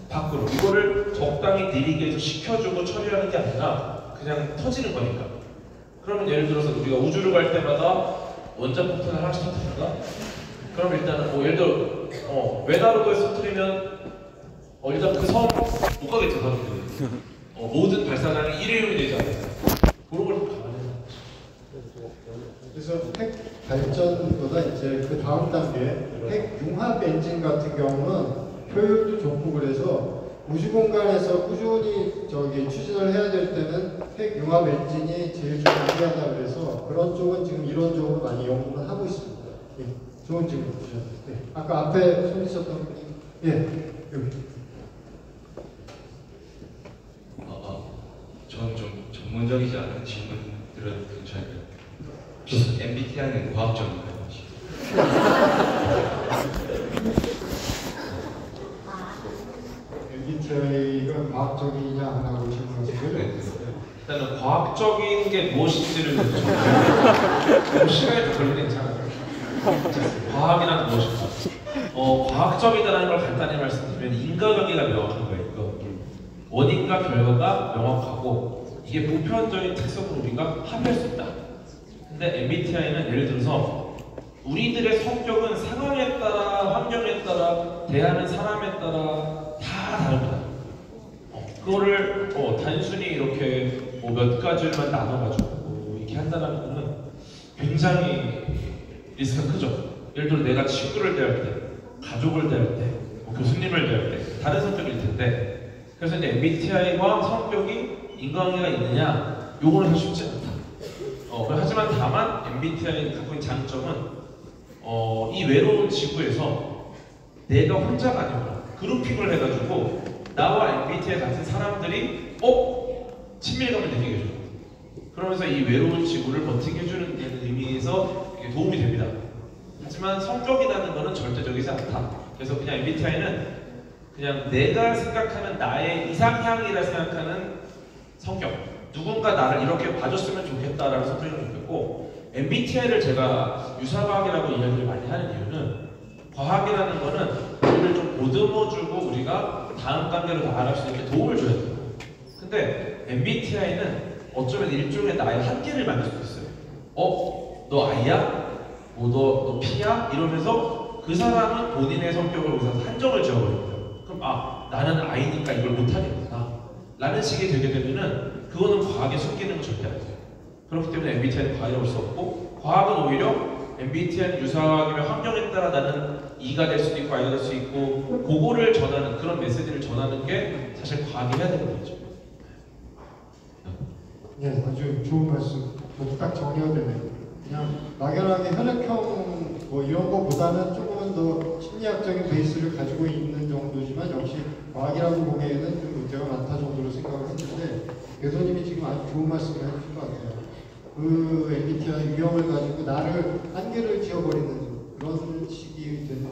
밖으로. 이거를 적당히 느리게 해서 식혀주고 처리하는 게 아니라 그냥 터지는 거니까. 그러면 예를 들어서 우리가 우주를 갈 때마다 원자폭탄을 하나씩 터뜨린다? 그럼 일단은 예를 들어 외나루도에서 터뜨리면 일단 그 섬 못 가겠죠, 사람들이. 모든 발사장이 일회용이 되지 않아요. 그런 걸 좀 감안해야 돼요. 그래서 핵 발전보다 이제 그 다음 단계 핵 융합 엔진 같은 경우는 효율도 좋고 그래서 우주 공간에서 꾸준히 추진을 해야 될 때는 핵 융합 엔진이 제일 좀 유리하다 그래서 그런 쪽은 지금 이론적으로 많이 연구를 하고 있습니다. 예, 좋은 질문 주셨는데 네. 아까 앞에 손 드셨던 분이 예 여기. 저는 좀 전문적이지 않은 질문들은 괜찮아요. 혹시 MBTI는 과학적인가요? MBTI가 과학적이냐 안 하고 질문하신 거죠? 일단은 과학적인 게 무엇인지를 좀 시간이 좀 걸리는 괜찮아요. 과학이란 무엇인가? 과학적이다라는 걸 간단히 말씀드리면 인과관계가 명확한 거예요. 원인과 결과가 명확하고 이게 보편적인 특성으로 우리가 합의할 수 있다. 근데 MBTI는 예를 들어서 우리들의 성격은 상황에 따라, 환경에 따라, 대하는 사람에 따라 다 다릅니다. 그거를 단순히 이렇게 몇 가지만 나눠가지고 이렇게 한다는 거는 굉장히 리스크가 크죠. 예를 들어 내가 친구를 대할 때, 가족을 대할 때, 교수님을 대할 때 다른 성격일 텐데 그래서 이제 MBTI와 성격이 인과관계가 있느냐? 요거는 사실 쉽지 않다. 하지만 다만 MBTI 갖고 있는 장점은 이 외로운 지구에서 내가 혼자가 아니라 그룹핑을 해가지고 나와 MBTI 같은 사람들이 친밀감을 느끼게 해줘요. 그러면서 이 외로운 지구를 버티게 해주는 의미에서 도움이 됩니다. 하지만 성격이라는 것은 절대적이지 않다. 그래서 그냥 MBTI는 그냥 내가 생각하는 나의 이상향이라 생각하는 성격, 누군가 나를 이렇게 봐줬으면 좋겠다라는 성격을 느꼈고 MBTI를 제가 유사과학이라고 이야기를 많이 하는 이유는 과학이라는 거는 우리를 좀 보듬어주고 우리가 다음 단계로 나아갈 수 있게 도움을 줘야 돼요. 근데 MBTI는 어쩌면 일종의 나의 한계를 만들 수도 있어요. 너 I야? 너 P야? 이러면서 그 사람은 본인의 성격을 우선 한정을 지어버립니다. 그럼 나는 I니까 이걸 못하겠구나 라는 식이 되게 되면은 그거는 과학의 숨기는 절대 안 돼요. 그렇기 때문에 MBTI는 과학이라고 할 수 없고 과학은 오히려 MBTI는 유사학이면 환경에 따라 나는 E가 될 수도 있고 I가 될 수 있고 그거를 전하는 그런 메시지를 전하는 게 사실 과학이 해야 되는 거죠. 네, 아주 좋은 말씀. 딱 정리가 되네요. 그냥 막연하게 혈액형 이런 거보다는 조금은 더 심리학적인 베이스를 가지고 있는 정도지만 역시 과학이라고 보기에는 좀 문제가 많다 정도로 생각을 했는데 교수님이 지금 아주 좋은 말씀을 해주신 것 같아요. 그 MBTI 유형을 가지고 나를 한계를 지어버리는 그런 식이 되면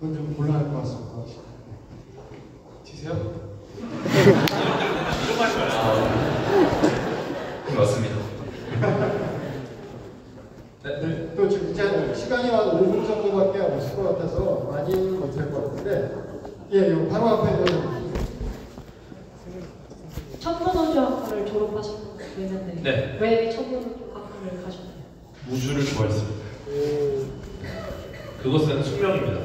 그건 좀 곤란할 것 같습니다. 지세요? 맞습니다. 네, 또 지금 이제 시간이 한 5분 정도밖에 없을 것 같아서 많이는 못할 것 같은데 예, 바로 앞에 천문우주학과를 졸업하셨다고 했는데 네. 왜 천문우주학과를 가셨나요? 우주를 좋아했습니다. 그것은 숙명입니다.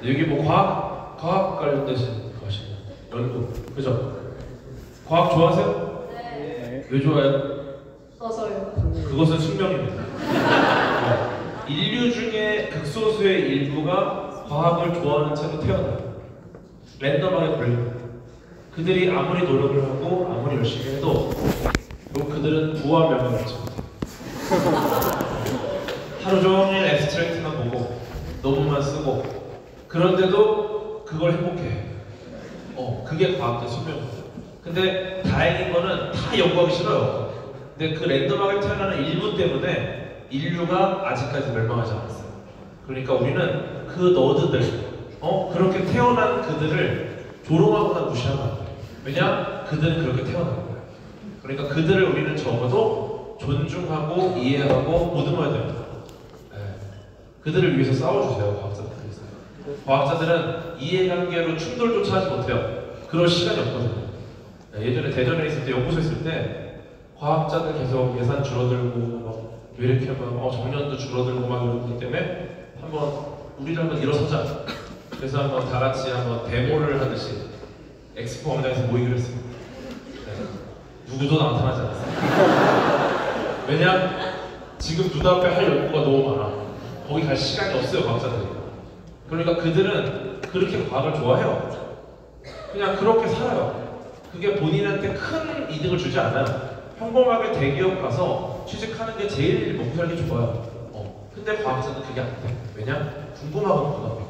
여기 뭐 과학 관련되신 것이나요? 연구, 그죠? 과학 좋아하세요? 네. 왜 좋아해요? 써서요. 그것은 숙명입니다. 인류 중에 극소수의 일부가 과학을 좋아하는 채로 태어나요. 랜덤하게 걸립니다. 그들이 아무리 노력을 하고 아무리 열심히 해도 그들은 부와 명예를 얻지 못해요. 하루 종일 앱스트랙트만 보고 논문만 쓰고 그런데도 그걸 행복해해요. 그게 과학의 숙명입니다. 근데 다행인 거는 다 연구하기 싫어요. 근데 그 랜덤하게 태어나는 일부 때문에 인류가 아직까지 멸망하지 않았어요. 그러니까 우리는 그 너드들, 그렇게 태어난 그들을 조롱하거나 무시하면 안 돼요. 왜냐? 그들은 그렇게 태어난 거예요. 그러니까 그들을 우리는 적어도 존중하고 이해하고 보듬어야 됩니다. 그들을 위해서 싸워주세요, 과학자들을 위해서. 과학자들은 이해관계로 충돌조차 하지 못해요. 그럴 시간이 없거든요. 예전에 대전에 있을 때 연구소 있을 때 과학자들 계속 예산 줄어들고 왜 이렇게 하면 정년도 줄어들고 막 이러기 때문에 한번 우리를 한번 일어서자. 그래서 한번 다 같이 한번 데모를 하듯이 엑스포 광장에서 모이기로 했습니다. 네. 누구도 나타나지 않았어요. 왜냐? 지금 눈앞에 할 연구가 너무 많아. 거기 갈 시간이 없어요, 과학자들이. 그러니까 그들은 그렇게 과학을 좋아해요. 그냥 그렇게 살아요. 그게 본인한테 큰 이득을 주지 않아요. 평범하게 대기업 가서 취직하는 게 제일 먹고 살기 좋아요. 근데 과학자는 그게 안 돼. 왜냐? 궁금하거든요.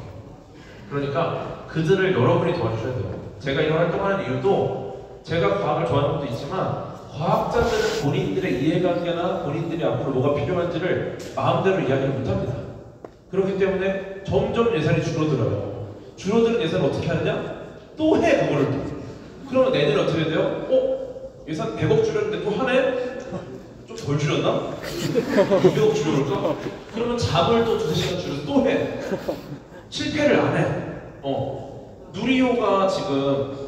그러니까 그들을 여러분이 도와주셔야 돼요. 제가 이런 활동하는 이유도 제가 과학을 좋아하는 것도 있지만 과학자들은 본인들의 이해관계나 본인들이 앞으로 뭐가 필요한지를 마음대로 이야기를 못합니다. 그렇기 때문에 점점 예산이 줄어들어요. 줄어드는 예산을 어떻게 하느냐? 또 해, 그거를 또. 그러면 내년에 어떻게 돼요? 예산 100억 줄였는데 또 하네? 좀 덜 줄였나? 200억 줄여볼까? 그러면 잠을 또 2-3시간 줄여서 또 해. 실패를 안 해. 누리호가 지금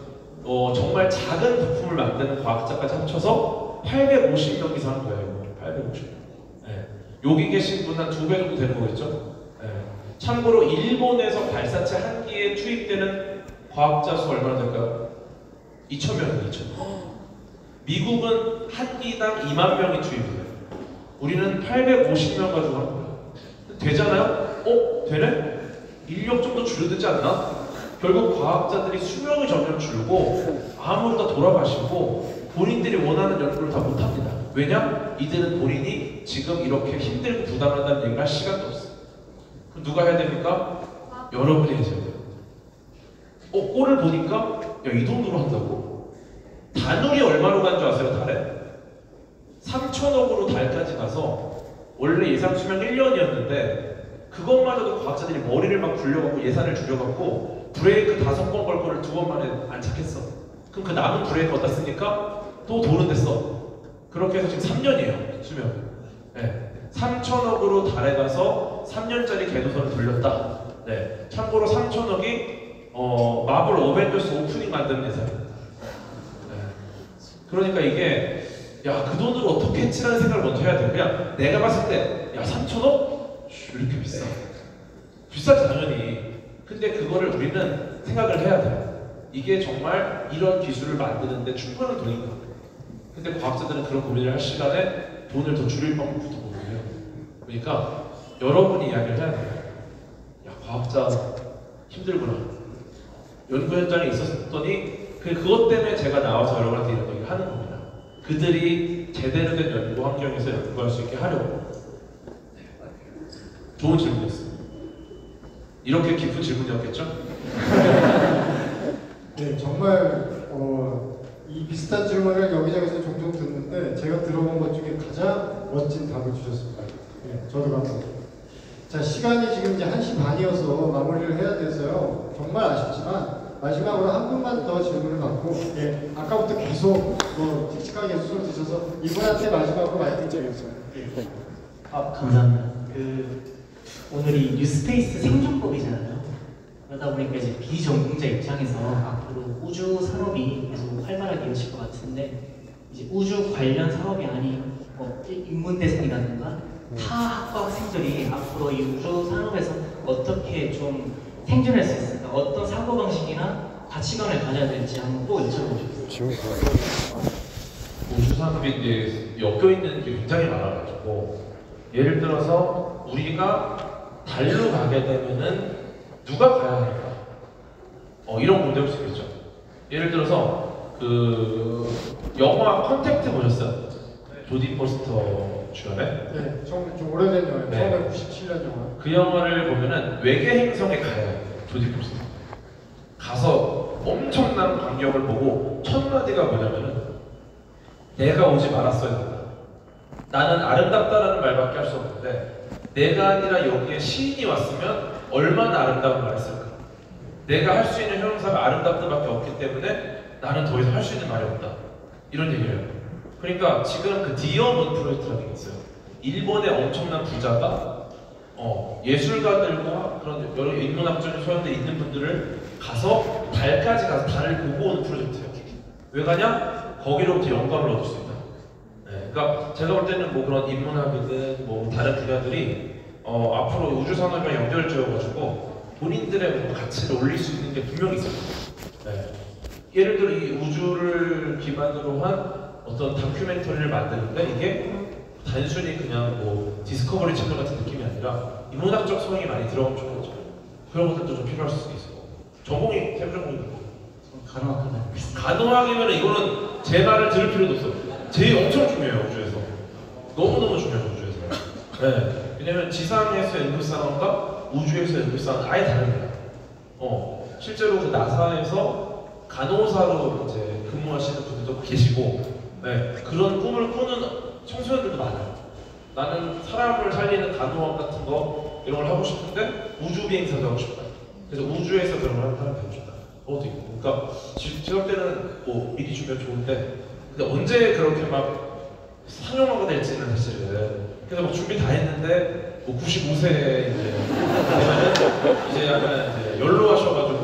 정말 작은 부품을 만드는 과학자까지 합쳐서 850명 이상 한 거예요. 850명. 네. 여기 계신 분 한 2배 정도 되는 거겠죠? 네. 참고로 일본에서 발사체 한 기에 투입되는 과학자 수 얼마나 될까요? 2,000명이에요. 2,000명. 미국은 한 기당 2만 명이 투입돼요. 우리는 850명 가지고 하는 거예요. 되잖아요? 되네? 인력 좀 더 줄여야 되지 않나? 결국 과학자들이 수명이 점점 줄고 아무로 다 돌아가시고 본인들이 원하는 연구를 다 못합니다. 왜냐? 이들은 본인이 지금 이렇게 힘들고 부담한다는 얘기를 할 시간도 없어요. 그럼 누가 해야 됩니까? 여러분이 해야 돼요. 꼴을 보니까 이 돈으로 한다고? 단울이 얼마로 간 줄 아세요? 달에? 3천억으로 달까지 가서 원래 예상 수명 1년이었는데 그것마저도 과학자들이 머리를 막 굴려갖고 예산을 줄여갖고 브레이크 5번 걸 거를 2번 만에 안착했어. 그럼 그 남은 브레이크 어디다 쓰니까 또 돈은 됐어. 그렇게 해서 지금 3년이에요 수명. 네. 3천억으로 달에 가서 3년짜리 궤도선을 돌렸다. 네. 참고로 3천억이 마블 어벤져스 오프닝 만드는 예산이에요. 네. 그러니까 이게 그 돈으로 어떻게 했지라는 생각을 먼저 해야 돼요. 그냥 내가 봤을 때 3천억? 왜 이렇게 비싸? 비싸지 당연히. 근데 그거를 우리는 생각을 해야 돼요. 이게 정말 이런 기술을 만드는데 충분한 돈인가? 근데 과학자들은 그런 고민을 할 시간에 돈을 더 줄일 방법부터 모르고요. 그러니까 여러분이 이야기를 해야 돼요. 과학자 힘들구나. 연구 현장에 있었더니 그것 때문에 제가 나와서 여러분한테 이런 얘기를 하는 겁니다. 그들이 제대로 된 연구 환경에서 연구할 수 있게 하려고. 좋은 질문이었어요. 이렇게 깊은 질문이었겠죠? 네, 정말 이 비슷한 질문을 여기저기서 종종 듣는데 제가 들어본 것 중에 가장 멋진 답을 주셨습니다. 네, 저도 감사합니다. 자, 시간이 지금 이제 1시 반이어서 마무리를 해야 돼서요. 정말 아쉽지만 마지막으로 한 분만 더 질문을 받고 아까부터 계속 칙칙하게 수술 드셔서 이분한테 마지막으로 마이크 드리겠습니다. 감사합니다. 오늘이 뉴스페이스 생존법이잖아요. 그러다 보니까 이제 비전공자 입장에서 앞으로 우주 산업이 계속 활발하게 이어질 것 같은데 이제 우주 관련 사업이 아닌 인문대생이라든가 타 학과 학생들이 앞으로 이 우주 산업에서 어떻게 좀 생존할 수 있을까? 어떤 사고방식이나 가치관을 가져야 될지 한번 또 여쭤보고 싶습니다. 우주 산업이 이제 엮여 있는 게 굉장히 많아가지고 예를 들어서 우리가 달로 가게 되면은 누가 가야 할까? 이런 문제일 수 있겠죠. 예를 들어서 영화 컨택트 보셨어요? 조디 포스터 주연의? 네, 좀 오래된 영화예요. 네. 1997년 영화. 그 영화를 보면은 외계 행성에 가야 해요. 조디 포스터. 가서 엄청난 광경을 보고 첫 마디가 뭐냐면은 내가 오지 말았어야 된다. 나는 아름답다라는 말밖에 할 수 없는데 내가 아니라 여기에 시인이 왔으면 얼마나 아름다운 말을 했을까. 내가 할 수 있는 형용사가 아름답다밖에 없기 때문에 나는 더 이상 할 수 있는 말이 없다. 이런 얘기를 해요. 그러니까 지금 그 디어문 프로젝트라는 게 있어요. 일본의 엄청난 부자가 예술가들과 그런 여러 인문학적인 소양들이 있는 분들을 가서 달까지 가서 달을 보고 오는 프로젝트예요. 왜 가냐? 거기로부터 영감을 얻을 수 있다. 네, 그러니까 제가 볼 때는 뭐 그런 인문학이든 뭐 다른 분야들이 앞으로 우주 산업이랑 연결지어가지고 본인들의 가치를 올릴 수 있는 게 분명히 있을 거예요. 네. 예를 들어 이 우주를 기반으로 한 어떤 다큐멘터리를 만드는데 이게 단순히 그냥 뭐 디스커버리 채널 같은 느낌이 아니라 인문학적 소양이 많이 들어가면 좋겠죠. 그런 것들도 좀 필요할 수도 있고. 전공이 태블 전공이 간호학이면 이거는 제 말을 들을 필요도 없어요. 제일 엄청 중요해요, 우주에서. 너무너무 중요해요, 우주에서. 네. 왜냐면 지상에서의 응급상황과 우주에서의 응급상황은 아예 다릅니다. 실제로 그 나사에서 간호사로 이제 근무하시는 분들도 계시고, 네. 그런 꿈을 꾸는 청소년들도 많아요. 나는 사람을 살리는 간호학 같은 거 이런 걸 하고 싶은데 우주 비행사도 하고 싶다. 그래서 우주에서 그런 걸 하는 사람 배우고 싶다. 그것도 있고. 그러니까 제가 때는 뭐 미리 주면 좋은데, 근데 언제 그렇게 막 상용화가 될지는 사실은. 그래서 막 준비 다 했는데 뭐 95세에 되면은 이제 약간 이제 연로하셔가지고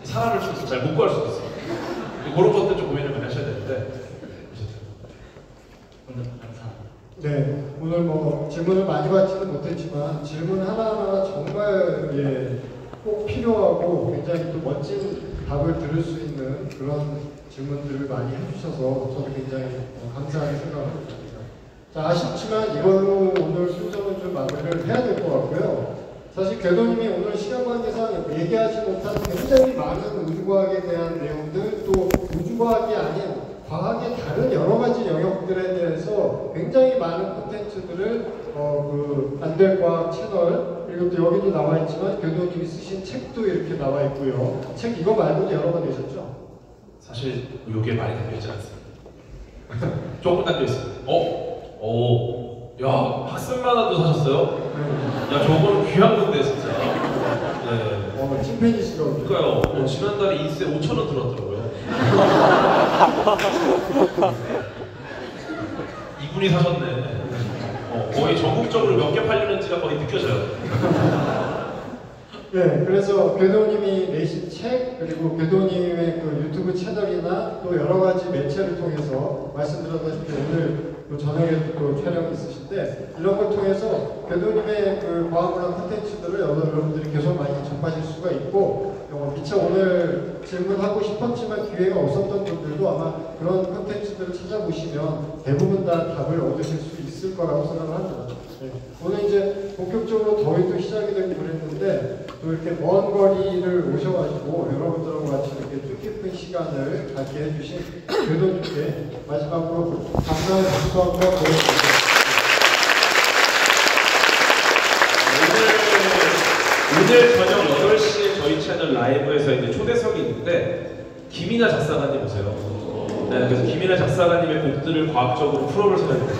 사람을 잘 못 구할 수도 있어요. 그런 것들 좀 고민을 많이 하셔야 되는데. 네, 오늘 뭐 질문을 많이 받지는 못했지만 질문 하나하나 정말 꼭 필요하고 굉장히 또 멋진 답을 들을 수 있는 그런 질문들을 많이 해주셔서 저도 굉장히 감사하게 생각합니다. 자, 아쉽지만 이걸로 오늘 순서는 좀 마무리를 해야 될 것 같고요. 사실 궤도님이 오늘 시간 관계상 얘기하지 못한 굉장히 많은 우주과학에 대한 내용들, 또 우주과학이 아닌 과학의 다른 여러 가지 영역들에 대해서 굉장히 많은 콘텐츠들을 그 안될과학 채널, 그리고 또 여기도 나와 있지만 궤도님이 쓰신 책도 이렇게 나와 있고요. 책 이거 말고도 여러 번 내셨죠? 사실 이게 많이 담겨있지 않습니다. 조금 담겨있어요. 야, 학습만화도 사셨어요? 야, 저거는 귀한 건데 진짜. 네. 찐팬이시더라고요. 그러니까요. 지난달에 인세 5,000원 들었더라고요. 이분이 사셨네. 거의 전국적으로 몇 개 팔리는지가 거의 느껴져요. 네, 그래서 궤도님이 내신 책, 그리고 궤도님의 그 유튜브 채널이나 또 여러 가지 매체를 통해서 말씀드렸다시피 오늘 또 저녁에 또 촬영이 있으신데 이런 걸 통해서 궤도님의 그 과학문화 콘텐츠들을 여러분들이 계속 많이 접하실 수가 있고, 미처 오늘 질문하고 싶었지만 기회가 없었던 분들도 아마 그런 콘텐츠들을 찾아보시면 대부분 다 답을 얻으실 수 있을 거라고 생각을 합니다. 네. 오늘 이제 본격적으로 더위도 시작이 되고 그랬는데 또 이렇게 먼 거리를 오셔가지고 여러분들하고 같이 이렇게 뜻깊은 시간을 갖게 해주신 궤도님께 마지막으로 감사의 박수 한번 보내드립니다. 오늘 저녁 8시에 저희 채널 라이브에서 이제 초대석이 있는데 김이나 작사가님 오세요. 네, 그래서 김이나 작사가님의 곡들을 과학적으로 프로를 써야 됩니다.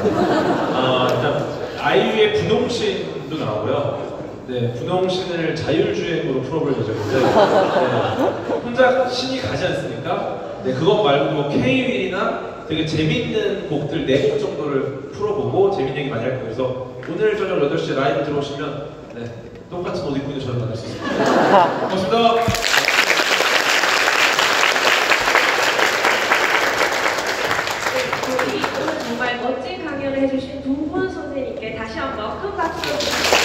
일단 아이유의 분홍신도 나오고요. 네, 분홍신을 자율주행으로 풀어볼 예정인데 혼자 신이 가지 않습니까? 네, 그것 말고 뭐 K-윌이나 되게 재밌는 곡들 4곡 정도를 풀어보고 재밌는 얘기 많이 할 거예요. 그래서 오늘 저녁 8시에 라이브 들어오시면 똑같은 옷 입고 있는 저를 만날 수 있습니다. 고맙습니다. 오늘 정말 멋진 강연을 해주신 두 분 선생님께 다시 한번 큰 박수.